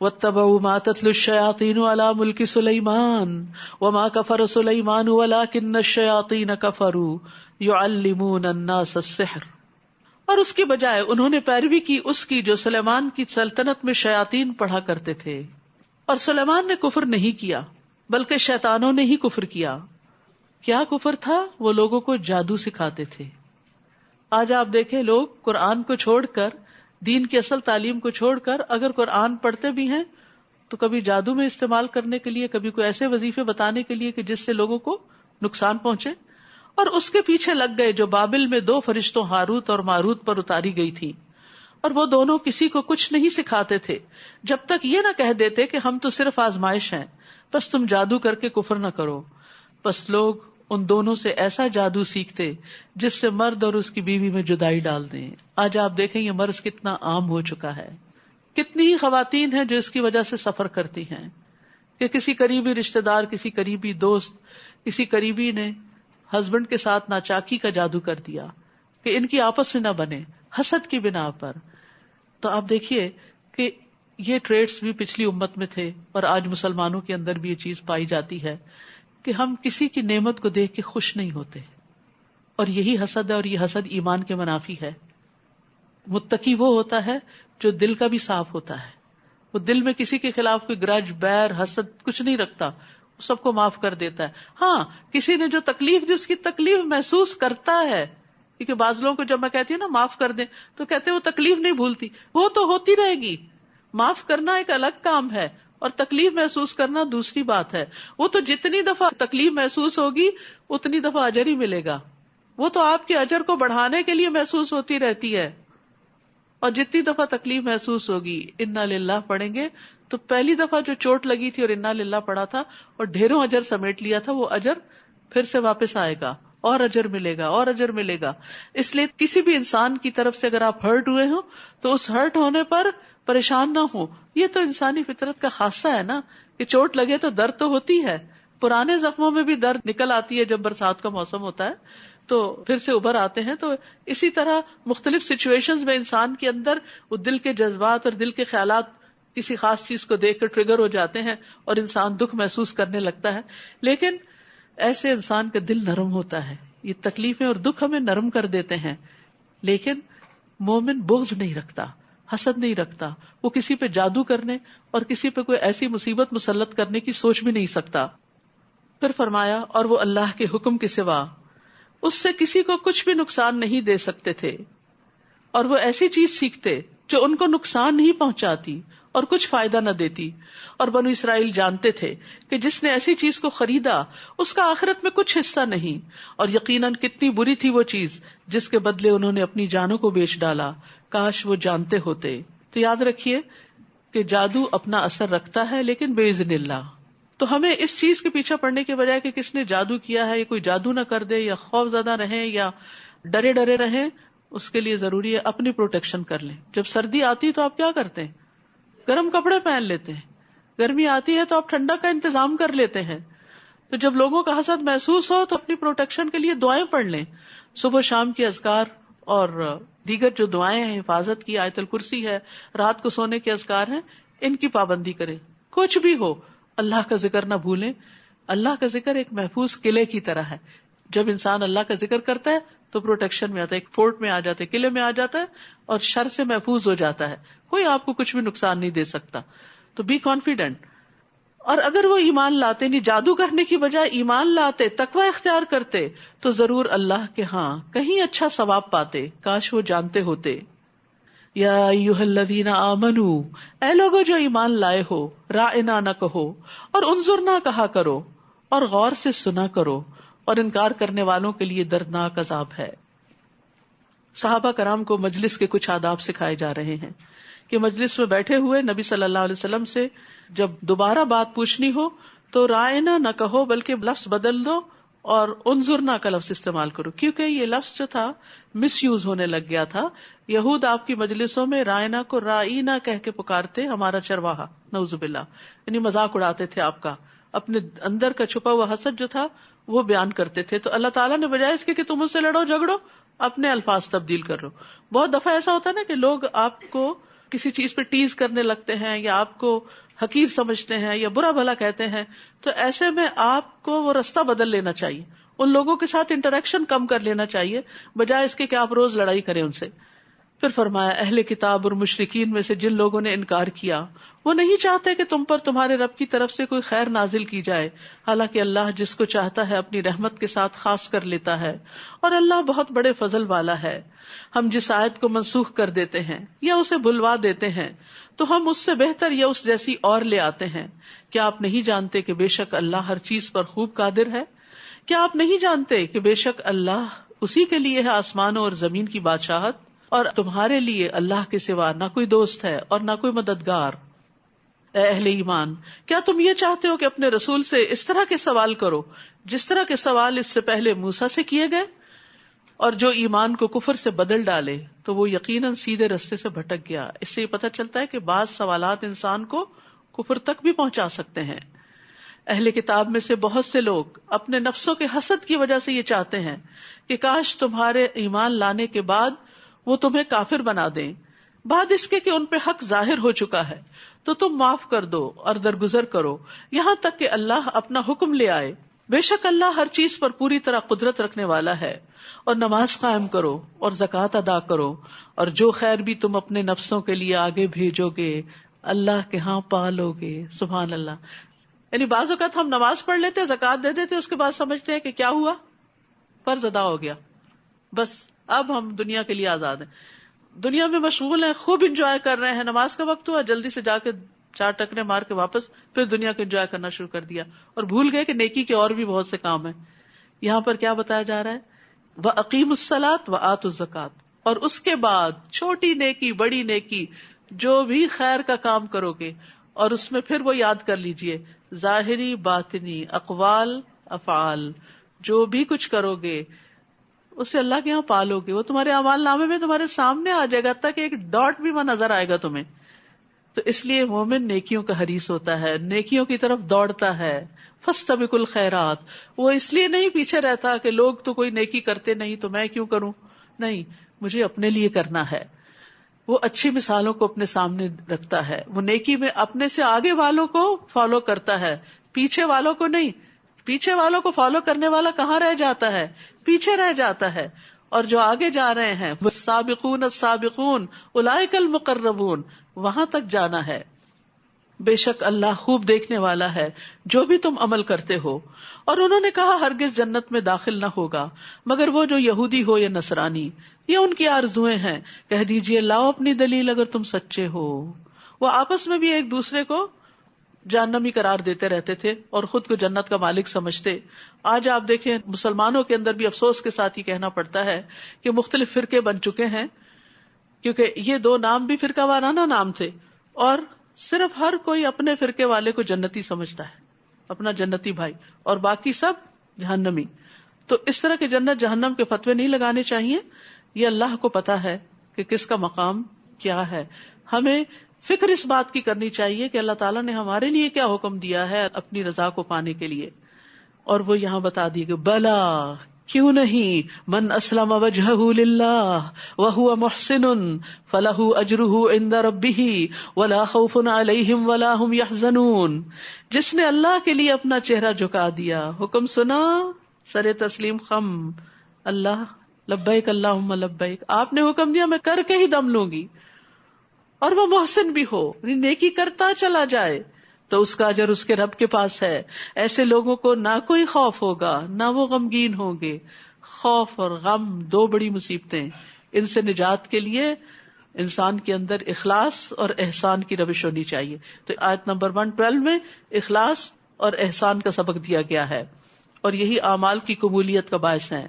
وَاتَّبَعُوا مَا تَتْلُو الشَّيَاطِينُ عَلَى مُلْكِ سُلَيْمَانَ وَمَا كَفَرَ سُلَيْمَانُ وَلَكِنَّ الشَّيَاطِينَ كَفَرُوا يُعَلِّمُونَ النَّاسَ السِّحْرَ. اور اس کی بجائے انہوں نے پیروی کی اس کی جو سلیمان کی سلطنت میں شیاطین پڑھا کرتے تھے. اور سلیمان نے کفر نہیں کیا بلکہ شیطانوں نے ہی کفر کیا. کیا کفر تھا؟ وہ لوگوں کو جادو سکھاتے تھے. آج آپ دیکھیں لوگ قرآن کو چھوڑ کر، دین کی اصل تعلیم کو چھوڑ کر اگر قرآن پڑھتے بھی ہیں تو کبھی جادو میں استعمال کرنے کے لیے، کبھی کوئی ایسے وظیفے بتانے کے لیے کہ جس سے لوگوں کو نقصان پہنچے. اور اس کے پیچھے لگ گئے جو بابل میں 2 فرشتوں ہاروت اور ماروت پر اتاری گئی تھی، اور وہ دونوں کسی کو کچھ نہیں سکھاتے تھے جب تک یہ نہ کہہ دیتے کہ ہم تو صرف آزمائش ہیں، بس تم جادو کر کے کفر نہ کرو. بس لوگ ان دونوں سے ایسا جادو سیکھتے جس سے مرد اور اس کی بیوی میں جدائی ڈال دیں. آج آپ دیکھیں یہ مرض کتنا عام ہو چکا ہے. کتنی ہی خواتین ہیں جو اس کی وجہ سے سفر کرتی ہیں کہ کسی قریبی رشتہ دار، کسی قریبی دوست، کسی قریبی نے ہسبینڈ کے ساتھ ناچاکی کا جادو کر دیا کہ ان کی آپس میں نہ بنے، حسد کی بنا پر. تو آپ دیکھیے کہ یہ ٹریٹس بھی پچھلی امت میں تھے اور آج مسلمانوں کے اندر بھی یہ چیز پائی جاتی ہے کہ ہم کسی کی نعمت کو دیکھ کے خوش نہیں ہوتے، اور یہی حسد ہے، اور یہ حسد ایمان کے منافی ہے. متقی وہ ہوتا ہے جو دل کا بھی صاف ہوتا ہے، وہ دل میں کسی کے خلاف کوئی گرج، بیر، حسد کچھ نہیں رکھتا، سب کو معاف کر دیتا ہے. ہاں کسی نے جو تکلیف دی اس کی تکلیف محسوس کرتا ہے، کیونکہ بعض لوگوں کو جب میں کہتی ہوں نا معاف کر دیں تو کہتے ہیں وہ تکلیف نہیں بھولتی. وہ تو ہوتی رہے گی، معاف کرنا ایک الگ کام ہے اور تکلیف محسوس کرنا دوسری بات ہے. وہ تو جتنی دفعہ تکلیف محسوس ہوگی اتنی دفعہ اجر ہی ملے گا. وہ تو آپ کے اجر کو بڑھانے کے لیے محسوس ہوتی رہتی ہے. اور جتنی دفعہ تکلیف محسوس ہوگی انا للہ پڑھیں گے تو پہلی دفعہ جو چوٹ لگی تھی اور انا للہ پڑھا تھا اور ڈھیروں اجر سمیٹ لیا تھا، وہ اجر پھر سے واپس آئے گا اور اجر ملے گا اور اجر ملے گا. اس لیے کسی بھی انسان کی طرف سے اگر آپ ہرٹ ہوئے ہوں تو اس ہرٹ ہونے پر پریشان نہ ہو. یہ تو انسانی فطرت کا خاصہ ہے نا کہ چوٹ لگے تو درد تو ہوتی ہے. پرانے زخموں میں بھی درد نکل آتی ہے جب برسات کا موسم ہوتا ہے، تو پھر سے ابھر آتے ہیں. تو اسی طرح مختلف سچویشنز میں انسان کے اندر وہ دل کے جذبات اور دل کے خیالات کسی خاص چیز کو دیکھ کر ٹریگر ہو جاتے ہیں اور انسان دکھ محسوس کرنے لگتا ہے. لیکن ایسے انسان کا دل نرم ہوتا ہے. یہ تکلیفیں اور دکھ ہمیں نرم کر دیتے ہیں. لیکن مومن بغض نہیں رکھتا, حسد نہیں رکھتا. وہ کسی پہ جادو کرنے اور کسی پہ کوئی ایسی مصیبت مسلط کرنے کی سوچ بھی نہیں سکتا. پھر فرمایا اور وہ اللہ کے حکم کے سوا اس سے کسی کو کچھ بھی نقصان نہیں دے سکتے تھے, اور وہ ایسی چیز سیکھتے جو ان کو نقصان نہیں پہنچاتی اور کچھ فائدہ نہ دیتی. اور بنو اسرائیل جانتے تھے کہ جس نے ایسی چیز کو خریدا اس کا آخرت میں کچھ حصہ نہیں, اور یقیناً کتنی بری تھی وہ چیز جس کے بدلے انہوں نے اپنی جانوں کو بیچ ڈالا. کاش وہ جانتے ہوتے. تو یاد رکھیے کہ جادو اپنا اثر رکھتا ہے لیکن باذن اللہ. تو ہمیں اس چیز کے پیچھے پڑنے کے بجائے کہ کس نے جادو کیا ہے, یا کوئی جادو نہ کر دے, یا خوف زدہ رہیں یا ڈرے ڈرے رہیں, اس کے لیے ضروری ہے اپنی پروٹیکشن کر لیں. جب سردی آتی تو آپ کیا کرتے ہیں؟ گرم کپڑے پہن لیتے ہیں. گرمی آتی ہے تو آپ ٹھنڈا کا انتظام کر لیتے ہیں. تو جب لوگوں کا حسد محسوس ہو تو اپنی پروٹیکشن کے لیے دعائیں پڑھ لیں. صبح شام کے اذکار اور دیگر جو دعائیں ہیں, حفاظت کی آیت الکرسی ہے, رات کو سونے کے اذکار ہیں, ان کی پابندی کریں. کچھ بھی ہو اللہ کا ذکر نہ بھولیں. اللہ کا ذکر ایک محفوظ قلعے کی طرح ہے. جب انسان اللہ کا ذکر کرتا ہے تو پروٹیکشن میں آتا ہے, ایک فورٹ میں آ جاتا ہے, قلعے میں آ جاتا ہے, اور شر سے محفوظ ہو جاتا ہے. کوئی آپ کو کچھ بھی نقصان نہیں دے سکتا. تو بی کانفیڈنٹ. اور اگر وہ ایمان لاتے, نہیں جادو کرنے کی بجائے ایمان لاتے, تقوی اختیار کرتے, تو ضرور اللہ کے ہاں کہیں اچھا ثواب پاتے. کاش وہ جانتے ہوتے. یا ایھا الذین آمنو, اے لوگو جو ایمان لائے ہو, رائنا نہ کہو اور انظرنا کہا کرو, اور غور سے سنا کرو, اور انکار کرنے والوں کے لیے دردناک عذاب ہے. صحابہ کرام کو مجلس کے کچھ آداب سکھائے جا رہے ہیں کہ مجلس میں بیٹھے ہوئے نبی صلی اللہ علیہ وسلم سے جب دوبارہ بات پوچھنی ہو تو رائنا نہ کہو بلکہ لفظ بدل دو اور انظرنا کا لفظ استعمال کرو, کیونکہ یہ لفظ جو تھا مس یوز ہونے لگ گیا تھا. یہود آپ کی مجلسوں میں رائنا کو رائینا کہہ کے پکارتے, ہمارا چرواہا, نعوذ باللہ, یعنی مذاق اڑاتے تھے آپ کا. اپنے اندر کا چھپا ہوا حسد جو تھا وہ بیان کرتے تھے. تو اللہ تعالیٰ نے بجائے اس کے کہ تم اس سے لڑو جھگڑو, اپنے الفاظ تبدیل کر لو. بہت دفعہ ایسا ہوتا ہے نا کہ لوگ آپ کو کسی چیز پہ ٹیز کرنے لگتے ہیں, یا آپ کو حقیر سمجھتے ہیں, یا برا بھلا کہتے ہیں. تو ایسے میں آپ کو وہ رستہ بدل لینا چاہیے, ان لوگوں کے ساتھ انٹریکشن کم کر لینا چاہیے, بجائے اس کے کہ آپ روز لڑائی کریں ان سے. پھر فرمایا اہل کتاب اور مشرکین میں سے جن لوگوں نے انکار کیا وہ نہیں چاہتے کہ تم پر تمہارے رب کی طرف سے کوئی خیر نازل کی جائے, حالانکہ اللہ جس کو چاہتا ہے اپنی رحمت کے ساتھ خاص کر لیتا ہے, اور اللہ بہت بڑے فضل والا ہے. ہم جس آیت کو منسوخ کر دیتے ہیں یا اسے بھلوا دیتے ہیں تو ہم اس سے بہتر یا اس جیسی اور لے آتے ہیں. کیا آپ نہیں جانتے کہ بے شک اللہ ہر چیز پر خوب قادر ہے؟ کیا آپ نہیں جانتے کہ بے شک اللہ اسی کے لیے ہے آسمانوں اور زمین کی بادشاہت, اور تمہارے لیے اللہ کے سوا نہ کوئی دوست ہے اور نہ کوئی مددگار. اے اہل ایمان, کیا تم یہ چاہتے ہو کہ اپنے رسول سے اس طرح کے سوال کرو جس طرح کے سوال اس سے پہلے موسیٰ سے کیے گئے؟ اور جو ایمان کو کفر سے بدل ڈالے تو وہ یقیناً سیدھے رستے سے بھٹک گیا. اس سے یہ پتہ چلتا ہے کہ بعض سوالات انسان کو کفر تک بھی پہنچا سکتے ہیں. اہل کتاب میں سے بہت سے لوگ اپنے نفسوں کے حسد کی وجہ سے یہ چاہتے ہیں کہ کاش تمہارے ایمان لانے کے بعد وہ تمہیں کافر بنا دیں, بعد اس کے کہ ان پہ حق ظاہر ہو چکا ہے, تو تم معاف کر دو اور درگزر کرو یہاں تک کہ اللہ اپنا حکم لے آئے. بے شک اللہ ہر چیز پر پوری طرح قدرت رکھنے والا ہے. اور نماز قائم کرو اور زکوٰۃ ادا کرو, اور جو خیر بھی تم اپنے نفسوں کے لیے آگے بھیجو گے اللہ کے ہاں پالو گے. سبحان اللہ. یعنی بعض اوقات ہم نماز پڑھ لیتے, زکوٰۃ دے دیتے, اس کے بعد سمجھتے ہیں کہ کیا ہوا, فرض ادا ہو گیا, بس اب ہم دنیا کے لیے آزاد ہیں, دنیا میں مشغول ہیں, خوب انجوائے کر رہے ہیں, نماز کا وقت ہوا جلدی سے جا کے 4 ٹکرے مار کے واپس پھر دنیا کو انجوائے کرنا شروع کر دیا, اور بھول گئے کہ نیکی کے اور بھی بہت سے کام ہیں. یہاں پر کیا بتایا جا رہا ہے؟ وَأَقِيمُوا الصَّلَاةَ وَآتُوا الزَّكَاةَ, اور اس کے بعد چھوٹی نیکی بڑی نیکی جو بھی خیر کا کام کرو گے, اور اس میں پھر وہ یاد کر لیجئے ظاہری باطنی اقوال افعال, جو بھی کچھ کرو گے اسے اللہ کے یہاں پالو گے, وہ تمہارے اعمال نامے میں تمہارے سامنے آ جائے گا, تک ایک ڈاٹ بھی وہاں نظر آئے گا تمہیں. تو اس لیے مومن نیکیوں کا حریص ہوتا ہے، نیکیوں کی طرف دوڑتا ہے. فاستبقوا الخیرات، وہ اس لیے نہیں پیچھے رہتا کہ لوگ تو کوئی نیکی کرتے نہیں تو میں کیوں کروں، نہیں، مجھے اپنے لیے کرنا ہے. وہ اچھی مثالوں کو اپنے سامنے رکھتا ہے، وہ نیکی میں اپنے سے آگے والوں کو فالو کرتا ہے، پیچھے والوں کو نہیں. پیچھے والوں کو فالو کرنے والا کہاں رہ جاتا ہے؟ پیچھے رہ جاتا ہے. اور جو آگے جا رہے ہیں والسابقون السابقون اولئک المقربون، وہاں تک جانا ہے. بے شک اللہ خوب دیکھنے والا ہے جو بھی تم عمل کرتے ہو. اور انہوں نے کہا ہرگز جنت میں داخل نہ ہوگا مگر وہ جو یہودی ہو یا نصرانی، یہ ان کی آرزویں ہیں. کہہ دیجئے لاؤ اپنی دلیل اگر تم سچے ہو. وہ آپس میں بھی ایک دوسرے کو جہنمی قرار دیتے رہتے تھے اور خود کو جنت کا مالک سمجھتے. آج آپ دیکھیں مسلمانوں کے اندر بھی افسوس کے ساتھ ہی کہنا پڑتا ہے کہ مختلف فرقے بن چکے ہیں، کیونکہ یہ دو نام بھی فرقہ وارانہ نام تھے، اور صرف ہر کوئی اپنے فرقے والے کو جنتی سمجھتا ہے، اپنا جنتی بھائی، اور باقی سب جہنمی. تو اس طرح کے جنت جہنم کے فتوے نہیں لگانے چاہیے. یہ اللہ کو پتا ہے کہ کس کا مقام کیا ہے. ہمیں فکر اس بات کی کرنی چاہیے کہ اللہ تعالیٰ نے ہمارے لیے کیا حکم دیا ہے اپنی رضا کو پانے کے لیے. اور وہ یہاں بتا دیے کہ بلا، کیوں نہیں، من اسلم وجہہ للہ وہو محسن فلہ اجرہ عند ربہ ولا خوف علیہم ولا ہم یحزنون. جس نے اللہ کے لیے اپنا چہرہ جھکا دیا، حکم سنا، سر تسلیم خم، اللہ لبیک اللہم لبیک، آپ نے حکم دیا میں کر کے ہی دم لوں گی، اور وہ محسن بھی ہو، نیکی کرتا چلا جائے، تو اس کا اجر اس کے رب کے پاس ہے. ایسے لوگوں کو نہ کوئی خوف ہوگا نہ وہ غمگین ہوں گے. خوف اور غم دو بڑی مصیبتیں، ان سے نجات کے لیے انسان کے اندر اخلاص اور احسان کی روش ہونی چاہیے. تو آیت نمبر 112 میں اخلاص اور احسان کا سبق دیا گیا ہے، اور یہی اعمال کی قبولیت کا باعث ہے.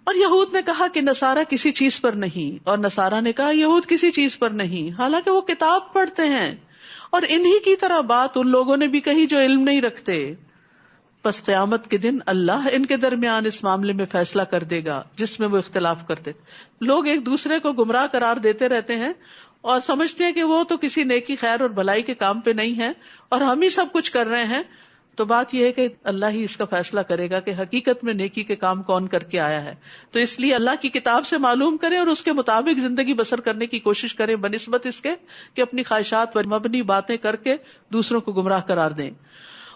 اور یہود نے کہا کہ نصارہ کسی چیز پر نہیں، اور نصارہ نے کہا یہود کسی چیز پر نہیں، حالانکہ وہ کتاب پڑھتے ہیں. اور انہی کی طرح بات ان لوگوں نے بھی کہی جو علم نہیں رکھتے. پس قیامت کے دن اللہ ان کے درمیان اس معاملے میں فیصلہ کر دے گا جس میں وہ اختلاف کرتے. لوگ ایک دوسرے کو گمراہ قرار دیتے رہتے ہیں اور سمجھتے ہیں کہ وہ تو کسی نیکی خیر اور بھلائی کے کام پہ نہیں ہے اور ہم ہی سب کچھ کر رہے ہیں. تو بات یہ ہے کہ اللہ ہی اس کا فیصلہ کرے گا کہ حقیقت میں نیکی کے کام کون کر کے آیا ہے. تو اس لیے اللہ کی کتاب سے معلوم کریں اور اس کے مطابق زندگی بسر کرنے کی کوشش کریں، بنسبت اس کے کہ اپنی خواہشات پر مبنی باتیں کر کے دوسروں کو گمراہ قرار دیں.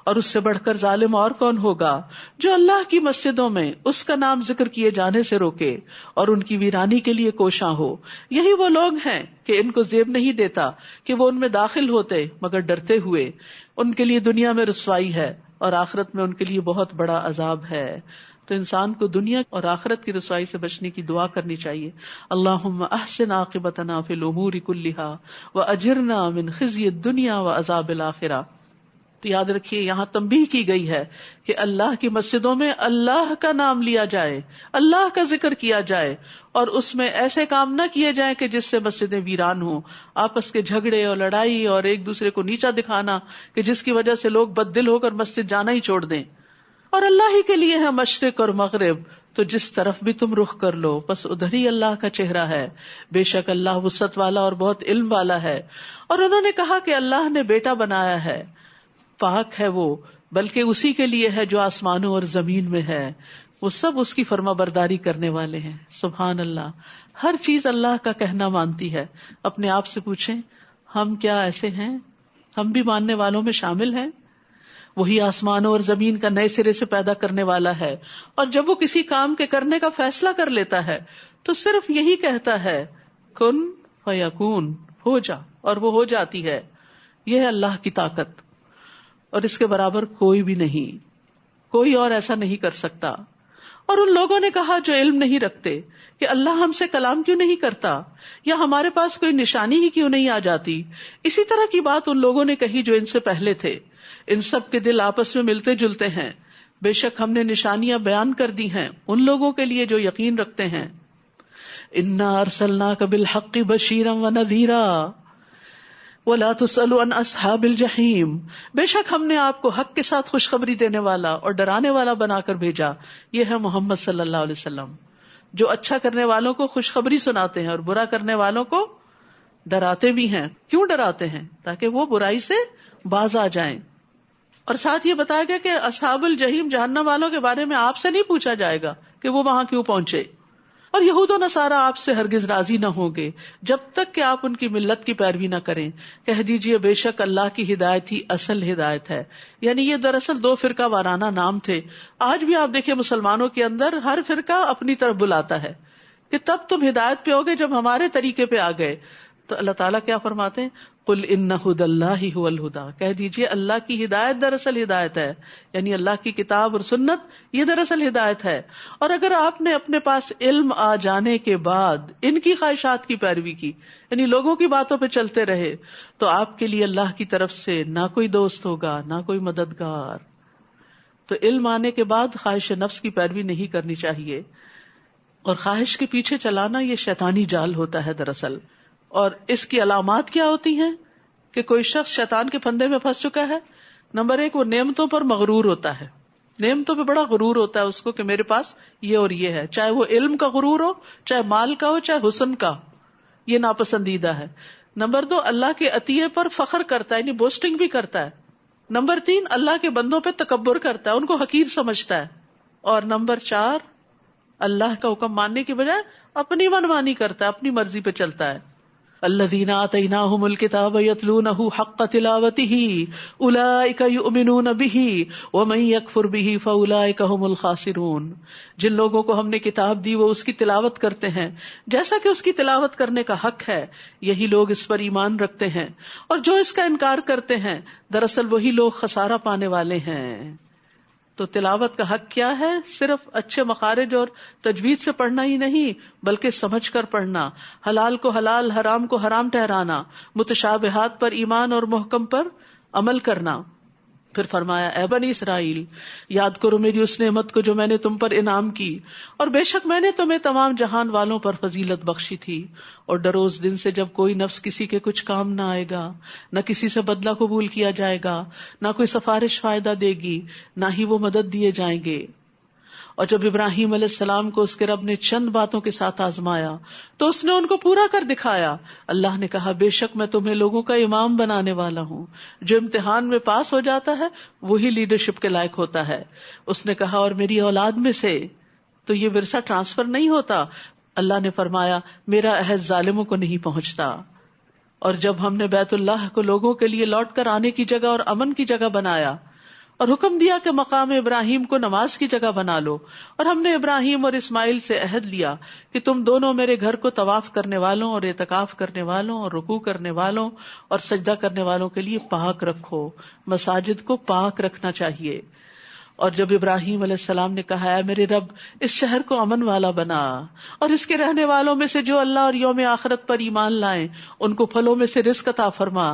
اور اس سے بڑھ کر ظالم اور کون ہوگا جو اللہ کی مسجدوں میں اس کا نام ذکر کیے جانے سے روکے اور ان کی ویرانی کے لیے کوشاں ہو. یہی وہ لوگ ہیں کہ ان کو زیب نہیں دیتا کہ وہ ان میں داخل ہوتے مگر ڈرتے ہوئے. ان کے لیے دنیا میں رسوائی ہے اور آخرت میں ان کے لیے بہت بڑا عذاب ہے. تو انسان کو دنیا اور آخرت کی رسوائی سے بچنے کی دعا کرنی چاہیے. اللہم احسن عاقبتنا فی الامور کلہا واجرنا من خزی الدنیا وعذاب الآخرہ. تو یاد رکھیے یہاں تنبیہ کی گئی ہے کہ اللہ کی مسجدوں میں اللہ کا نام لیا جائے، اللہ کا ذکر کیا جائے، اور اس میں ایسے کام نہ کیے جائیں کہ جس سے مسجدیں ویران ہوں. آپس کے جھگڑے اور لڑائی اور ایک دوسرے کو نیچا دکھانا کہ جس کی وجہ سے لوگ بد دل ہو کر مسجد جانا ہی چھوڑ دیں. اور اللہ ہی کے لیے ہے مشرق اور مغرب، تو جس طرف بھی تم رخ کر لو بس ادھر ہی اللہ کا چہرہ ہے. بے شک اللہ وسعت والا اور بہت علم والا ہے. اور انہوں نے کہا کہ اللہ نے بیٹا بنایا ہے، پاک ہے وہ، بلکہ اسی کے لیے ہے جو آسمانوں اور زمین میں ہے، وہ سب اس کی فرما برداری کرنے والے ہیں. سبحان اللہ، ہر چیز اللہ کا کہنا مانتی ہے. اپنے آپ سے پوچھیں ہم کیا ایسے ہیں؟ ہم بھی ماننے والوں میں شامل ہیں. وہی آسمانوں اور زمین کا نئے سرے سے پیدا کرنے والا ہے، اور جب وہ کسی کام کے کرنے کا فیصلہ کر لیتا ہے تو صرف یہی کہتا ہے کن فیکون، ہو جا، اور وہ ہو جاتی ہے. یہ ہے اللہ کی طاقت، اور اس کے برابر کوئی بھی نہیں، کوئی اور ایسا نہیں کر سکتا. اور ان لوگوں نے کہا جو علم نہیں رکھتے کہ اللہ ہم سے کلام کیوں نہیں کرتا، یا ہمارے پاس کوئی نشانی ہی کیوں نہیں آ جاتی. اسی طرح کی بات ان لوگوں نے کہی جو ان سے پہلے تھے. ان سب کے دل آپس میں ملتے جلتے ہیں. بے شک ہم نے نشانیاں بیان کر دی ہیں ان لوگوں کے لیے جو یقین رکھتے ہیں. انا ارسلناک بالحق بشیرا ونذیرا وَلَا تُسْأَلُ عَنْ أَصْحَابِ الْجَحِيمِ. بے شک ہم نے آپ کو حق کے ساتھ خوشخبری دینے والا اور ڈرانے والا بنا کر بھیجا. یہ ہے محمد صلی اللہ علیہ وسلم جو اچھا کرنے والوں کو خوشخبری سناتے ہیں اور برا کرنے والوں کو ڈراتے بھی ہیں. کیوں ڈراتے ہیں؟ تاکہ وہ برائی سے باز آ جائیں. اور ساتھ یہ بتایا گیا کہ اصحاب الجحیم جہنم والوں کے بارے میں آپ سے نہیں پوچھا جائے گا کہ وہ وہاں کیوں پہنچے. اور یہود و نصارہ آپ سے ہرگز راضی نہ ہوں گے جب تک کہ آپ ان کی ملت کی پیروی نہ کریں. کہہ دیجئے بے شک اللہ کی ہدایت ہی اصل ہدایت ہے. یعنی یہ دراصل 2 فرقہ وارانہ نام تھے. آج بھی آپ دیکھیں مسلمانوں کے اندر ہر فرقہ اپنی طرف بلاتا ہے کہ تب تم ہدایت پہ ہوگے جب ہمارے طریقے پہ آ گئے. تو اللہ تعالیٰ کیا فرماتے ہیں؟ قل ان ھدی اللہ ھو الھدی، کہہ دیجئے اللہ کی ہدایت دراصل ہدایت ہے. یعنی اللہ کی کتاب اور سنت یہ دراصل ہدایت ہے. اور اگر آپ نے اپنے پاس علم آ جانے کے بعد ان کی خواہشات کی پیروی کی، یعنی لوگوں کی باتوں پہ چلتے رہے، تو آپ کے لیے اللہ کی طرف سے نہ کوئی دوست ہوگا نہ کوئی مددگار. تو علم آنے کے بعد خواہش نفس کی پیروی نہیں کرنی چاہیے. اور خواہش کے پیچھے چلانا یہ شیطانی جال ہوتا ہے دراصل. اور اس کی علامات کیا ہوتی ہیں کہ کوئی شخص شیطان کے پھندے میں پھنس چکا ہے؟ نمبر 1، وہ نعمتوں پر مغرور ہوتا ہے. نعمتوں پہ بڑا غرور ہوتا ہے اس کو کہ میرے پاس یہ اور یہ ہے، چاہے وہ علم کا غرور ہو، چاہے مال کا ہو، چاہے حسن کا. یہ ناپسندیدہ ہے. نمبر 2، اللہ کے عطیے پر فخر کرتا ہے، یعنی بوسٹنگ بھی کرتا ہے. نمبر 3، اللہ کے بندوں پہ تکبر کرتا ہے، ان کو حقیر سمجھتا ہے. اور نمبر 4، اللہ کا حکم ماننے کی بجائے اپنی منمانی کرتا ہے، اپنی مرضی پہ چلتا ہے. الذین آتیناہم الکتاب یتلونہ حق تلاوتہ اولئک یؤمنون بہ ومن یکفر بہ فاولئک ھم الخاسرون. جن لوگوں کو ہم نے کتاب دی وہ اس کی تلاوت کرتے ہیں جیسا کہ اس کی تلاوت کرنے کا حق ہے، یہی لوگ اس پر ایمان رکھتے ہیں. اور جو اس کا انکار کرتے ہیں دراصل وہی لوگ خسارہ پانے والے ہیں. تو تلاوت کا حق کیا ہے؟ صرف اچھے مخارج اور تجوید سے پڑھنا ہی نہیں بلکہ سمجھ کر پڑھنا، حلال کو حلال، حرام کو حرام ٹھہرانا، متشابہات پر ایمان اور محکم پر عمل کرنا. پھر فرمایا اے بنی اسرائیل یاد کرو میری اس نعمت کو جو میں نے تم پر انعام کی، اور بے شک میں نے تمہیں تمام جہان والوں پر فضیلت بخشی تھی. اور ڈرو اس دن سے جب کوئی نفس کسی کے کچھ کام نہ آئے گا، نہ کسی سے بدلہ قبول کیا جائے گا، نہ کوئی سفارش فائدہ دے گی، نہ ہی وہ مدد دیے جائیں گے. اور جب ابراہیم علیہ السلام کو اس کے رب نے چند باتوں کے ساتھ آزمایا تو اس نے ان کو پورا کر دکھایا. اللہ نے کہا بے شک میں تمہیں لوگوں کا امام بنانے والا ہوں. جو امتحان میں پاس ہو جاتا ہے وہی لیڈرشپ کے لائق ہوتا ہے. اس نے کہا اور میری اولاد میں سے. تو یہ ورثہ ٹرانسفر نہیں ہوتا. اللہ نے فرمایا میرا عہد ظالموں کو نہیں پہنچتا. اور جب ہم نے بیت اللہ کو لوگوں کے لیے لوٹ کر آنے کی جگہ اور امن کی جگہ بنایا اور حکم دیا کہ مقام ابراہیم کو نماز کی جگہ بنا لو، اور ہم نے ابراہیم اور اسماعیل سے عہد لیا کہ تم دونوں میرے گھر کو طواف کرنے والوں اور اعتکاف کرنے والوں اور رکوع کرنے والوں اور سجدہ کرنے والوں کے لیے پاک رکھو. مساجد کو پاک رکھنا چاہیے. اور جب ابراہیم علیہ السلام نے کہا اے میرے رب اس شہر کو امن والا بنا، اور اس کے رہنے والوں میں سے جو اللہ اور یوم آخرت پر ایمان لائیں ان کو پھلوں میں سے رزق عطا فرما.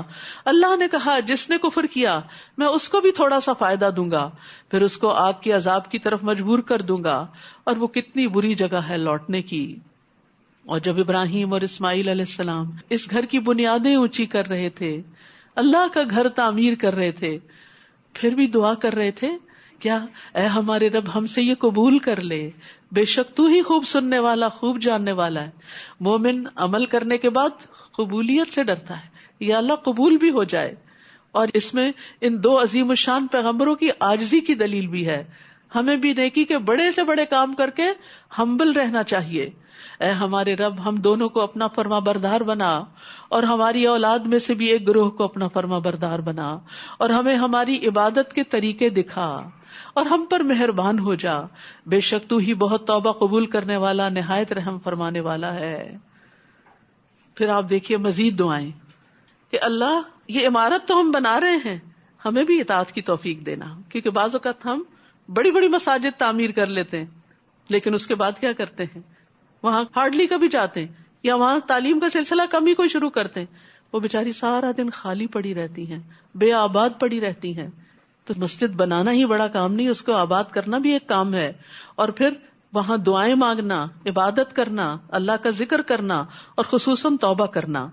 اللہ نے کہا جس نے کفر کیا میں اس کو بھی تھوڑا سا فائدہ دوں گا، پھر اس کو آگ کے عذاب کی طرف مجبور کر دوں گا، اور وہ کتنی بری جگہ ہے لوٹنے کی. اور جب ابراہیم اور اسماعیل علیہ السلام اس گھر کی بنیادیں اونچی کر رہے تھے، اللہ کا گھر تعمیر کر رہے تھے، پھر بھی دعا کر رہے تھے کیا؟ اے ہمارے رب ہم سے یہ قبول کر لے، بے شک تو ہی خوب سننے والا خوب جاننے والا ہے. مومن عمل کرنے کے بعد قبولیت سے ڈرتا ہے، یا اللہ قبول بھی ہو جائے. اور اس میں ان 2 عظیم الشان پیغمبروں کی عاجزی کی دلیل بھی ہے. ہمیں بھی نیکی کے بڑے سے بڑے کام کر کے ہمبل رہنا چاہیے. اے ہمارے رب ہم دونوں کو اپنا فرما بردار بنا، اور ہماری اولاد میں سے بھی ایک گروہ کو اپنا فرما بردار بنا، اور ہمیں ہماری عبادت کے طریقے دکھا، اور ہم پر مہربان ہو جا. بے شک تو ہی بہت توبہ قبول کرنے والا نہایت رحم فرمانے والا ہے. پھر آپ دیکھیے مزید دعائیں کہ اللہ یہ عمارت تو ہم بنا رہے ہیں، ہمیں بھی اطاعت کی توفیق دینا. کیونکہ بعض اوقات ہم بڑی بڑی مساجد تعمیر کر لیتے ہیں لیکن اس کے بعد کیا کرتے ہیں؟ وہاں ہارڈلی کبھی جاتے ہیں، یا وہاں تعلیم کا سلسلہ کم ہی کوئی شروع کرتے ہیں. وہ بیچاری سارا دن خالی پڑی رہتی ہیں، بے آباد پڑی رہتی ہیں. تو مسجد بنانا ہی بڑا کام نہیں، اس کو آباد کرنا بھی ایک کام ہے. اور پھر وہاں دعائیں مانگنا، عبادت کرنا، اللہ کا ذکر کرنا، اور خصوصاً توبہ کرنا.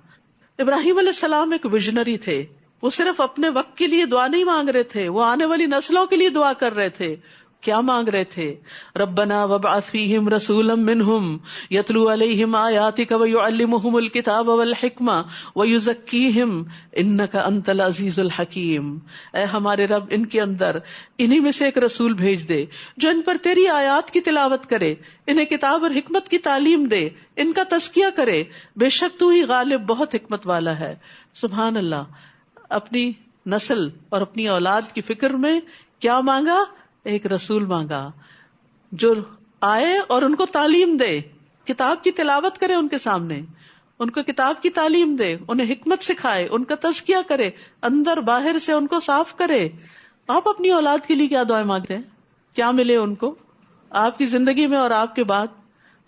ابراہیم علیہ السلام ایک ویژنری تھے. وہ صرف اپنے وقت کے لیے دعا نہیں مانگ رہے تھے، وہ آنے والی نسلوں کے لیے دعا کر رہے تھے. کیا مانگ رہے تھے؟ ربنا وابعث فیہم رسولا منہم یتلو علیہم آیاتک ویعلمہم الکتاب والحکمہ ویزکیہم انک انت العزیز الحکیم. اے ہمارے رب، ان کے اندر انہی میں سے ایک رسول بھیج دے جو ان پر تیری آیات کی تلاوت کرے، انہیں کتاب اور حکمت کی تعلیم دے، ان کا تزکیہ کرے، بے شک تو ہی غالب بہت حکمت والا ہے. سبحان اللہ. اپنی نسل اور اپنی اولاد کی فکر میں کیا مانگا؟ ایک رسول مانگا جو آئے اور ان کو تعلیم دے، کتاب کی تلاوت کرے ان کے سامنے، ان کو کتاب کی تعلیم دے، انہیں حکمت سکھائے، ان کا تزکیہ کرے، اندر باہر سے ان کو صاف کرے. آپ اپنی اولاد کے لیے کیا دعائیں مانگتے ہیں؟ کیا ملے ان کو آپ کی زندگی میں اور آپ کے بعد؟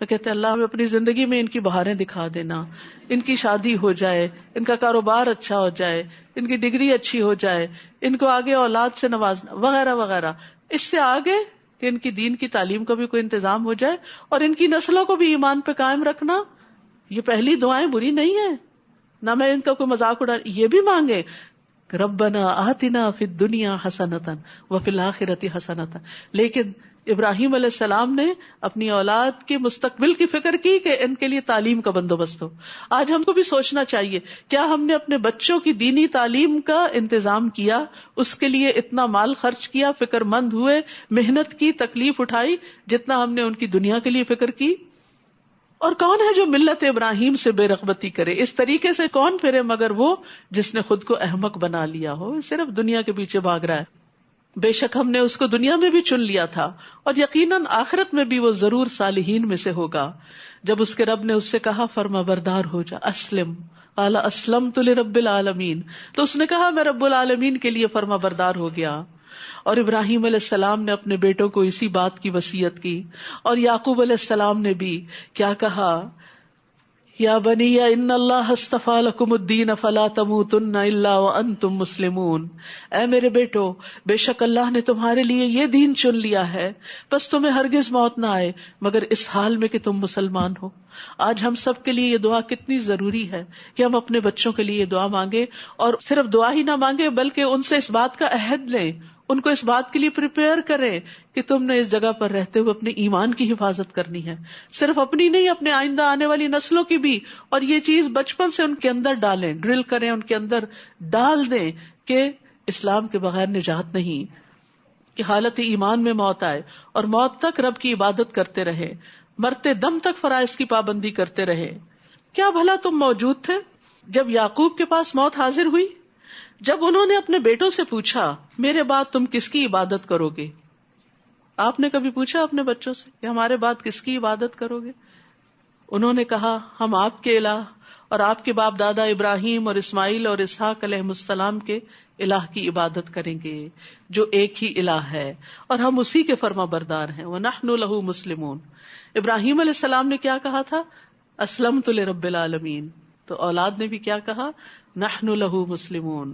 میں کہتے ہیں اللہ ہمیں اپنی زندگی میں ان کی بہاریں دکھا دینا، ان کی شادی ہو جائے، ان کا کاروبار اچھا ہو جائے، ان کی ڈگری اچھی ہو جائے، ان کو آگے اولاد سے نوازنا وغیرہ وغیرہ. اس سے آگے کہ ان کی دین کی تعلیم کا بھی کوئی انتظام ہو جائے اور ان کی نسلوں کو بھی ایمان پہ قائم رکھنا. یہ پہلی دعائیں بری نہیں ہیں، نہ میں ان کا کوئی مذاق اڑا. یہ بھی مانگے ربنا آتنا فی الدنیا حسنۃ وفی الآخرۃ حسنۃ. لیکن ابراہیم علیہ السلام نے اپنی اولاد کے مستقبل کی فکر کی کہ ان کے لیے تعلیم کا بندوبست ہو. آج ہم کو بھی سوچنا چاہیے، کیا ہم نے اپنے بچوں کی دینی تعلیم کا انتظام کیا؟ اس کے لیے اتنا مال خرچ کیا، فکر مند ہوئے، محنت کی، تکلیف اٹھائی جتنا ہم نے ان کی دنیا کے لیے فکر کی؟ اور کون ہے جو ملت ابراہیم سے بے رغبتی کرے؟ اس طریقے سے کون پھرے مگر وہ جس نے خود کو احمق بنا لیا ہو، صرف دنیا کے پیچھے بھاگ رہا ہے. بے شک ہم نے اس کو دنیا میں بھی چن لیا تھا اور یقیناً آخرت میں بھی وہ ضرور صالحین میں سے ہوگا. جب اس کے رب نے اس سے کہا فرما بردار ہو جا، اسلم، قال اسلمت لرب العالمین، تو اس نے کہا میں رب العالمین کے لیے فرما بردار ہو گیا. اور ابراہیم علیہ السلام نے اپنے بیٹوں کو اسی بات کی وصیت کی. اور یعقوب علیہ السلام نے بھی کیا کہا؟ یا بنی ان اللہ اصطفیٰ لکم الدین فلا تموتن الا وانتم مسلمون. اے میرے بیٹو، بے شک اللہ نے تمہارے لیے یہ دین چن لیا ہے، بس تمہیں ہرگز موت نہ آئے مگر اس حال میں کہ تم مسلمان ہو. آج ہم سب کے لیے یہ دعا کتنی ضروری ہے کہ ہم اپنے بچوں کے لیے یہ دعا مانگیں، اور صرف دعا ہی نہ مانگیں بلکہ ان سے اس بات کا عہد لیں، ان کو اس بات کے لیے پریپیئر کریں کہ تم نے اس جگہ پر رہتے ہوئے اپنے ایمان کی حفاظت کرنی ہے، صرف اپنی نہیں، اپنے آئندہ آنے والی نسلوں کی بھی. اور یہ چیز بچپن سے ان کے اندر ڈالیں، ڈرل کریں، ان کے اندر ڈال دیں کہ اسلام کے بغیر نجات نہیں، کہ حالت ایمان میں موت آئے اور موت تک رب کی عبادت کرتے رہے، مرتے دم تک فرائض کی پابندی کرتے رہے. کیا بھلا تم موجود تھے جب یعقوب کے پاس موت حاضر ہوئی؟ جب انہوں نے اپنے بیٹوں سے پوچھا میرے بعد تم کس کی عبادت کرو گے؟ آپ نے کبھی پوچھا اپنے بچوں سے کہ ہمارے بعد کس کی عبادت کرو گے؟ انہوں نے کہا ہم آپ کے الہ اور آپ کے باپ دادا ابراہیم اور اسماعیل اور اسحاق علیہ السلام کے الہ کی عبادت کریں گے جو ایک ہی الہ ہے اور ہم اسی کے فرما بردار ہیں. وَنَحْنُ لَهُ مُسْلِمُونَ. ابراہیم علیہ السلام نے کیا کہا تھا؟ اسلمت لرب العالمین. تو اولاد نے بھی کیا کہا؟ نحن لہ مسلمون.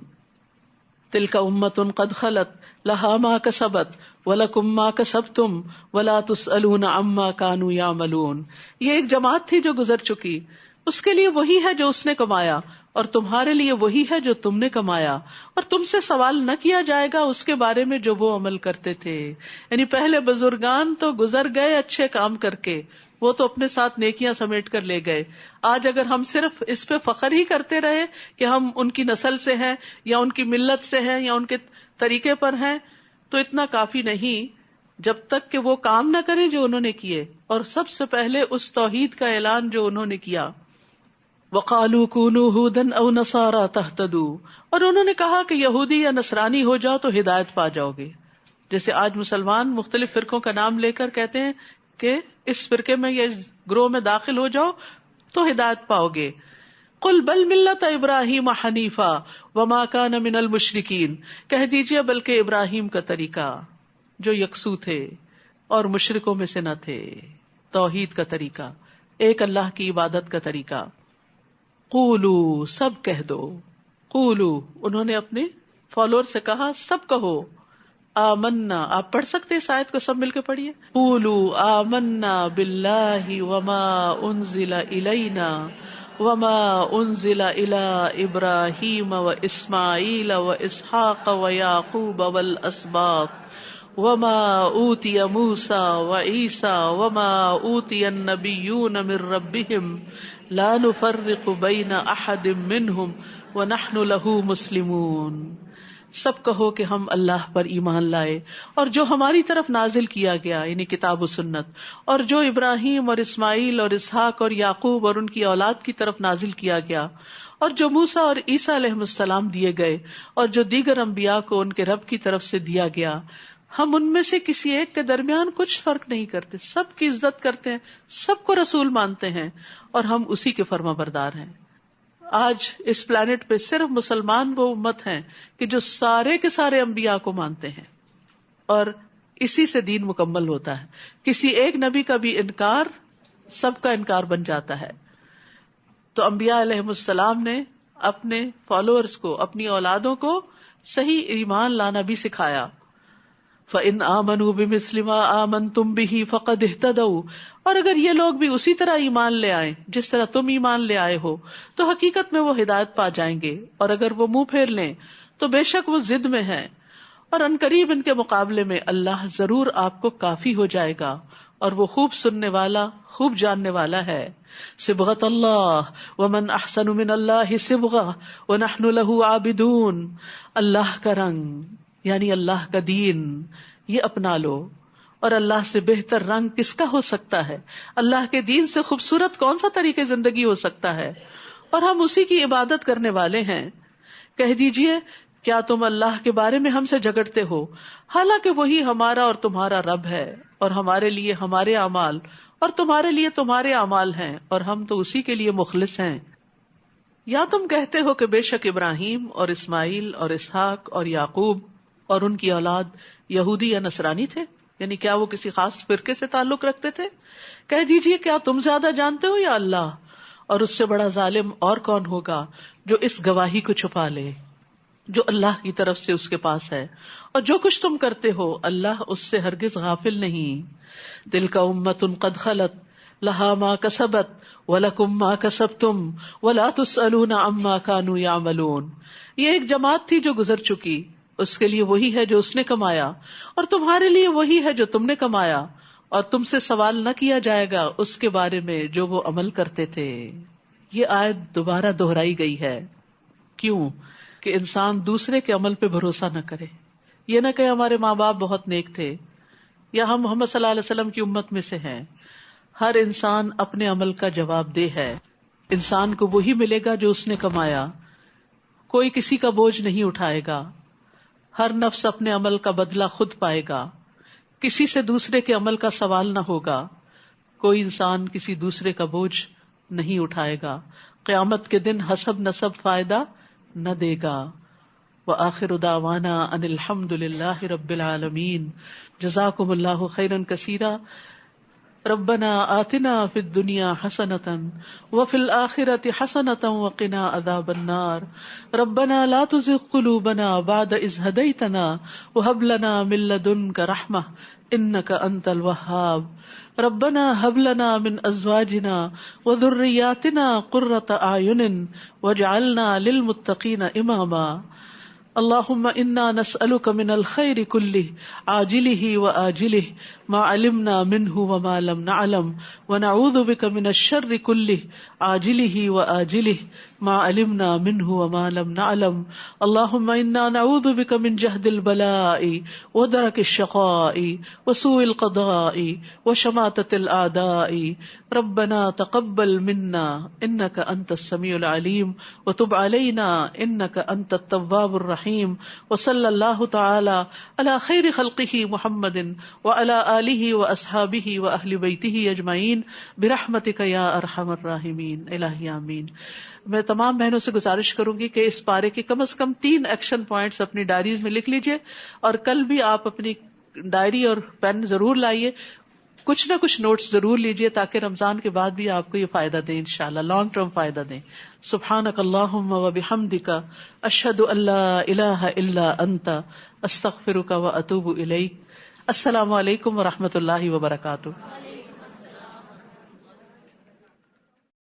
تلک امۃ قد خلت لہا ما کسبت ولکم ما کسبتم ولا تسألون عما کانوا یعملون. یہ ایک جماعت تھی جو گزر چکی، اس کے لیے وہی ہے جو اس نے کمایا اور تمہارے لیے وہی ہے جو تم نے کمایا، اور تم سے سوال نہ کیا جائے گا اس کے بارے میں جو وہ عمل کرتے تھے. یعنی پہلے بزرگان تو گزر گئے اچھے کام کر کے، وہ تو اپنے ساتھ نیکیاں سمیٹ کر لے گئے. آج اگر ہم صرف اس پہ فخر ہی کرتے رہے کہ ہم ان کی نسل سے ہیں یا ان کی ملت سے ہیں یا ان کے طریقے پر ہیں تو اتنا کافی نہیں، جب تک کہ وہ کام نہ کریں جو انہوں نے کیے، اور سب سے پہلے اس توحید کا اعلان جو انہوں نے کیا. وَقَالُوا كُونُوا هُودًا أَوْ نَصَارَىٰ تَهْتَدُوا. اور انہوں نے کہا کہ یہودی یا نصرانی ہو جاؤ تو ہدایت پا جاؤ گے. جیسے آج مسلمان مختلف فرقوں کا نام لے کر کہتے ہیں کہ اس فرقے میں یا اس گروہ میں داخل ہو جاؤ تو ہدایت پاؤ گے. قل بل ملت ابراہیم حنیفا وما کان من المشرکین. کہہ دیجئے بلکہ ابراہیم کا طریقہ جو یکسو تھے اور مشرکوں میں سے نہ تھے، توحید کا طریقہ، ایک اللہ کی عبادت کا طریقہ. قولو، سب کہہ دو. قولو، انہوں نے اپنے فالوور سے کہا سب کہو. آمنا، آپ پڑھ سکتے اس آیت کو سب مل کے پڑھیے. قولو آمنا باللہ وما انزل الینا وما انزل الی ابراہیم و اسماعیل و اسحاق و یعقوب والاسباط وما اوتی موسیٰ وعیسیٰ وما اوتی النبیون من ربهم لا نفرق بین احد منہم ونحن له مسلمون. سب کہو کہ ہم اللہ پر ایمان لائے اور جو ہماری طرف نازل کیا گیا یعنی کتاب و سنت، اور جو ابراہیم اور اسماعیل اور اسحاق اور یعقوب اور ان کی اولاد کی طرف نازل کیا گیا، اور جو موسیٰ اور عیسیٰ علیہ السلام دیے گئے، اور جو دیگر انبیاء کو ان کے رب کی طرف سے دیا گیا، ہم ان میں سے کسی ایک کے درمیان کچھ فرق نہیں کرتے، سب کی عزت کرتے ہیں، سب کو رسول مانتے ہیں اور ہم اسی کے فرما بردار ہیں. آج اس پلانٹ پہ صرف مسلمان وہ امت ہیں کہ جو سارے کے سارے انبیاء کو مانتے ہیں اور اسی سے دین مکمل ہوتا ہے. کسی ایک نبی کا بھی انکار سب کا انکار بن جاتا ہے. تو انبیاء علیہم السلام نے اپنے فالوورز کو، اپنی اولادوں کو صحیح ایمان لانا بھی سکھایا. فَإِنْ آمَنُوا بِمِثْلِ مَا آمَنْتُمْ بِهِ فَقَدْ اهْتَدَوْا، اور اگر یہ لوگ بھی اسی طرح ایمان لے آئیں جس طرح تم ایمان لے آئے ہو تو حقیقت میں وہ ہدایت پا جائیں گے، اور اگر وہ منہ پھیر لیں تو بے شک وہ ضد میں ہیں، اور عنقریب ان کے مقابلے میں اللہ ضرور آپ کو کافی ہو جائے گا، اور وہ خوب سننے والا، خوب جاننے والا ہے. صبغۃ اللہ ومن احسن من اللہ صبغہ ونحن له عابدون. اللہ کا رنگ یعنی اللہ کا دین یہ اپنا لو، اور اللہ سے بہتر رنگ کس کا ہو سکتا ہے؟ اللہ کے دین سے خوبصورت کون سا طریقے زندگی ہو سکتا ہے؟ اور ہم اسی کی عبادت کرنے والے ہیں. کہہ دیجئے کیا تم اللہ کے بارے میں ہم سے جھگڑتے ہو، حالانکہ وہی ہمارا اور تمہارا رب ہے، اور ہمارے لیے ہمارے اعمال اور تمہارے لیے تمہارے اعمال ہیں، اور ہم تو اسی کے لیے مخلص ہیں. یا تم کہتے ہو کہ بے شک ابراہیم اور اسماعیل اور اسحاق اور یعقوب اور ان کی اولاد یہودی یا نصرانی تھے، یعنی کیا وہ کسی خاص فرقے سے تعلق رکھتے تھے؟ کہہ دیجئے کیا تم زیادہ جانتے ہو یا اللہ؟ اور اس سے بڑا ظالم اور کون ہوگا جو اس گواہی کو چھپا لے جو اللہ کی طرف سے اس کے پاس ہے، اور جو کچھ تم کرتے ہو اللہ اس سے ہرگز غافل نہیں. تلک امۃ قد خلت لها ما کسبت ولکم ما کسبتم ولا تسألون عما كانوا يعملون. یہ ایک جماعت تھی جو گزر چکی، اس کے لیے وہی ہے جو اس نے کمایا، اور تمہارے لیے وہی ہے جو تم نے کمایا، اور تم سے سوال نہ کیا جائے گا اس کے بارے میں جو وہ عمل کرتے تھے. یہ آیت دوبارہ دہرائی گئی ہے. کیوں؟ کہ انسان دوسرے کے عمل پہ بھروسہ نہ کرے. یہ نہ کہ ہمارے ماں باپ بہت نیک تھے یا ہم محمد صلی اللہ علیہ وسلم کی امت میں سے ہیں. ہر انسان اپنے عمل کا جواب دہ ہے. انسان کو وہی ملے گا جو اس نے کمایا. کوئی کسی کا بوجھ نہیں اٹھائے گا. ہر نفس اپنے عمل کا بدلہ خود پائے گا. کسی سے دوسرے کے عمل کا سوال نہ ہوگا. کوئی انسان کسی دوسرے کا بوجھ نہیں اٹھائے گا. قیامت کے دن حسب نسب فائدہ نہ دے گا. وآخر دعوانا ان الحمد للہ رب العالمین. جزاکم اللہ خیرا کثیرا. ربنا آتنا فی الدنیا حسنۃ وفی الآخرۃ حسنۃ وقنا عذاب النار. ربنا لا تزغ قلوبنا بعد اذ ہدیتنا وہب لنا من لدنک رحمہ انک انت الوہاب. ربنا هب لنا من ازواجنا وذرياتنا قرة اعین واجعلنا للمتقین اماما. اللهم انا نسألك من الخير كله عاجله وآجله ما علمنا منه وما لم نعلم ونعوذ بك من الشر كله عاجله وآجله ما علمنا منه وما لم نعلم. اللهم انا نعوذ بك من جهد البلاء ودرك الشقاء وسوء القضاء وشماتة الأعداء. ربنا تقبل منا انك انت السميع العليم وتب علينا انك انت التواب الرحيم. وصلى الله تعالى على خير خلقه محمد وعلى آله وأصحابه وأهل بيته أجمعين برحمتك يا أرحم الراحمين. الہی آمین. میں تمام بہنوں سے گزارش کروں گی کہ اس پارے کے کم از کم 3 ایکشن پوائنٹس اپنی ڈائریز میں لکھ لیجئے، اور کل بھی آپ اپنی ڈائری اور پین ضرور لائیے. کچھ نہ کچھ نوٹس ضرور لیجئے تاکہ رمضان کے بعد بھی آپ کو یہ فائدہ دیں، انشاءاللہ لانگ ٹرم فائدہ دیں. سبحانک اللہم وبحمدک اشہد ان لا الہ الا انت استغفرک واتوب الیک. السلام علیکم ورحمۃ اللہ وبرکاتہ.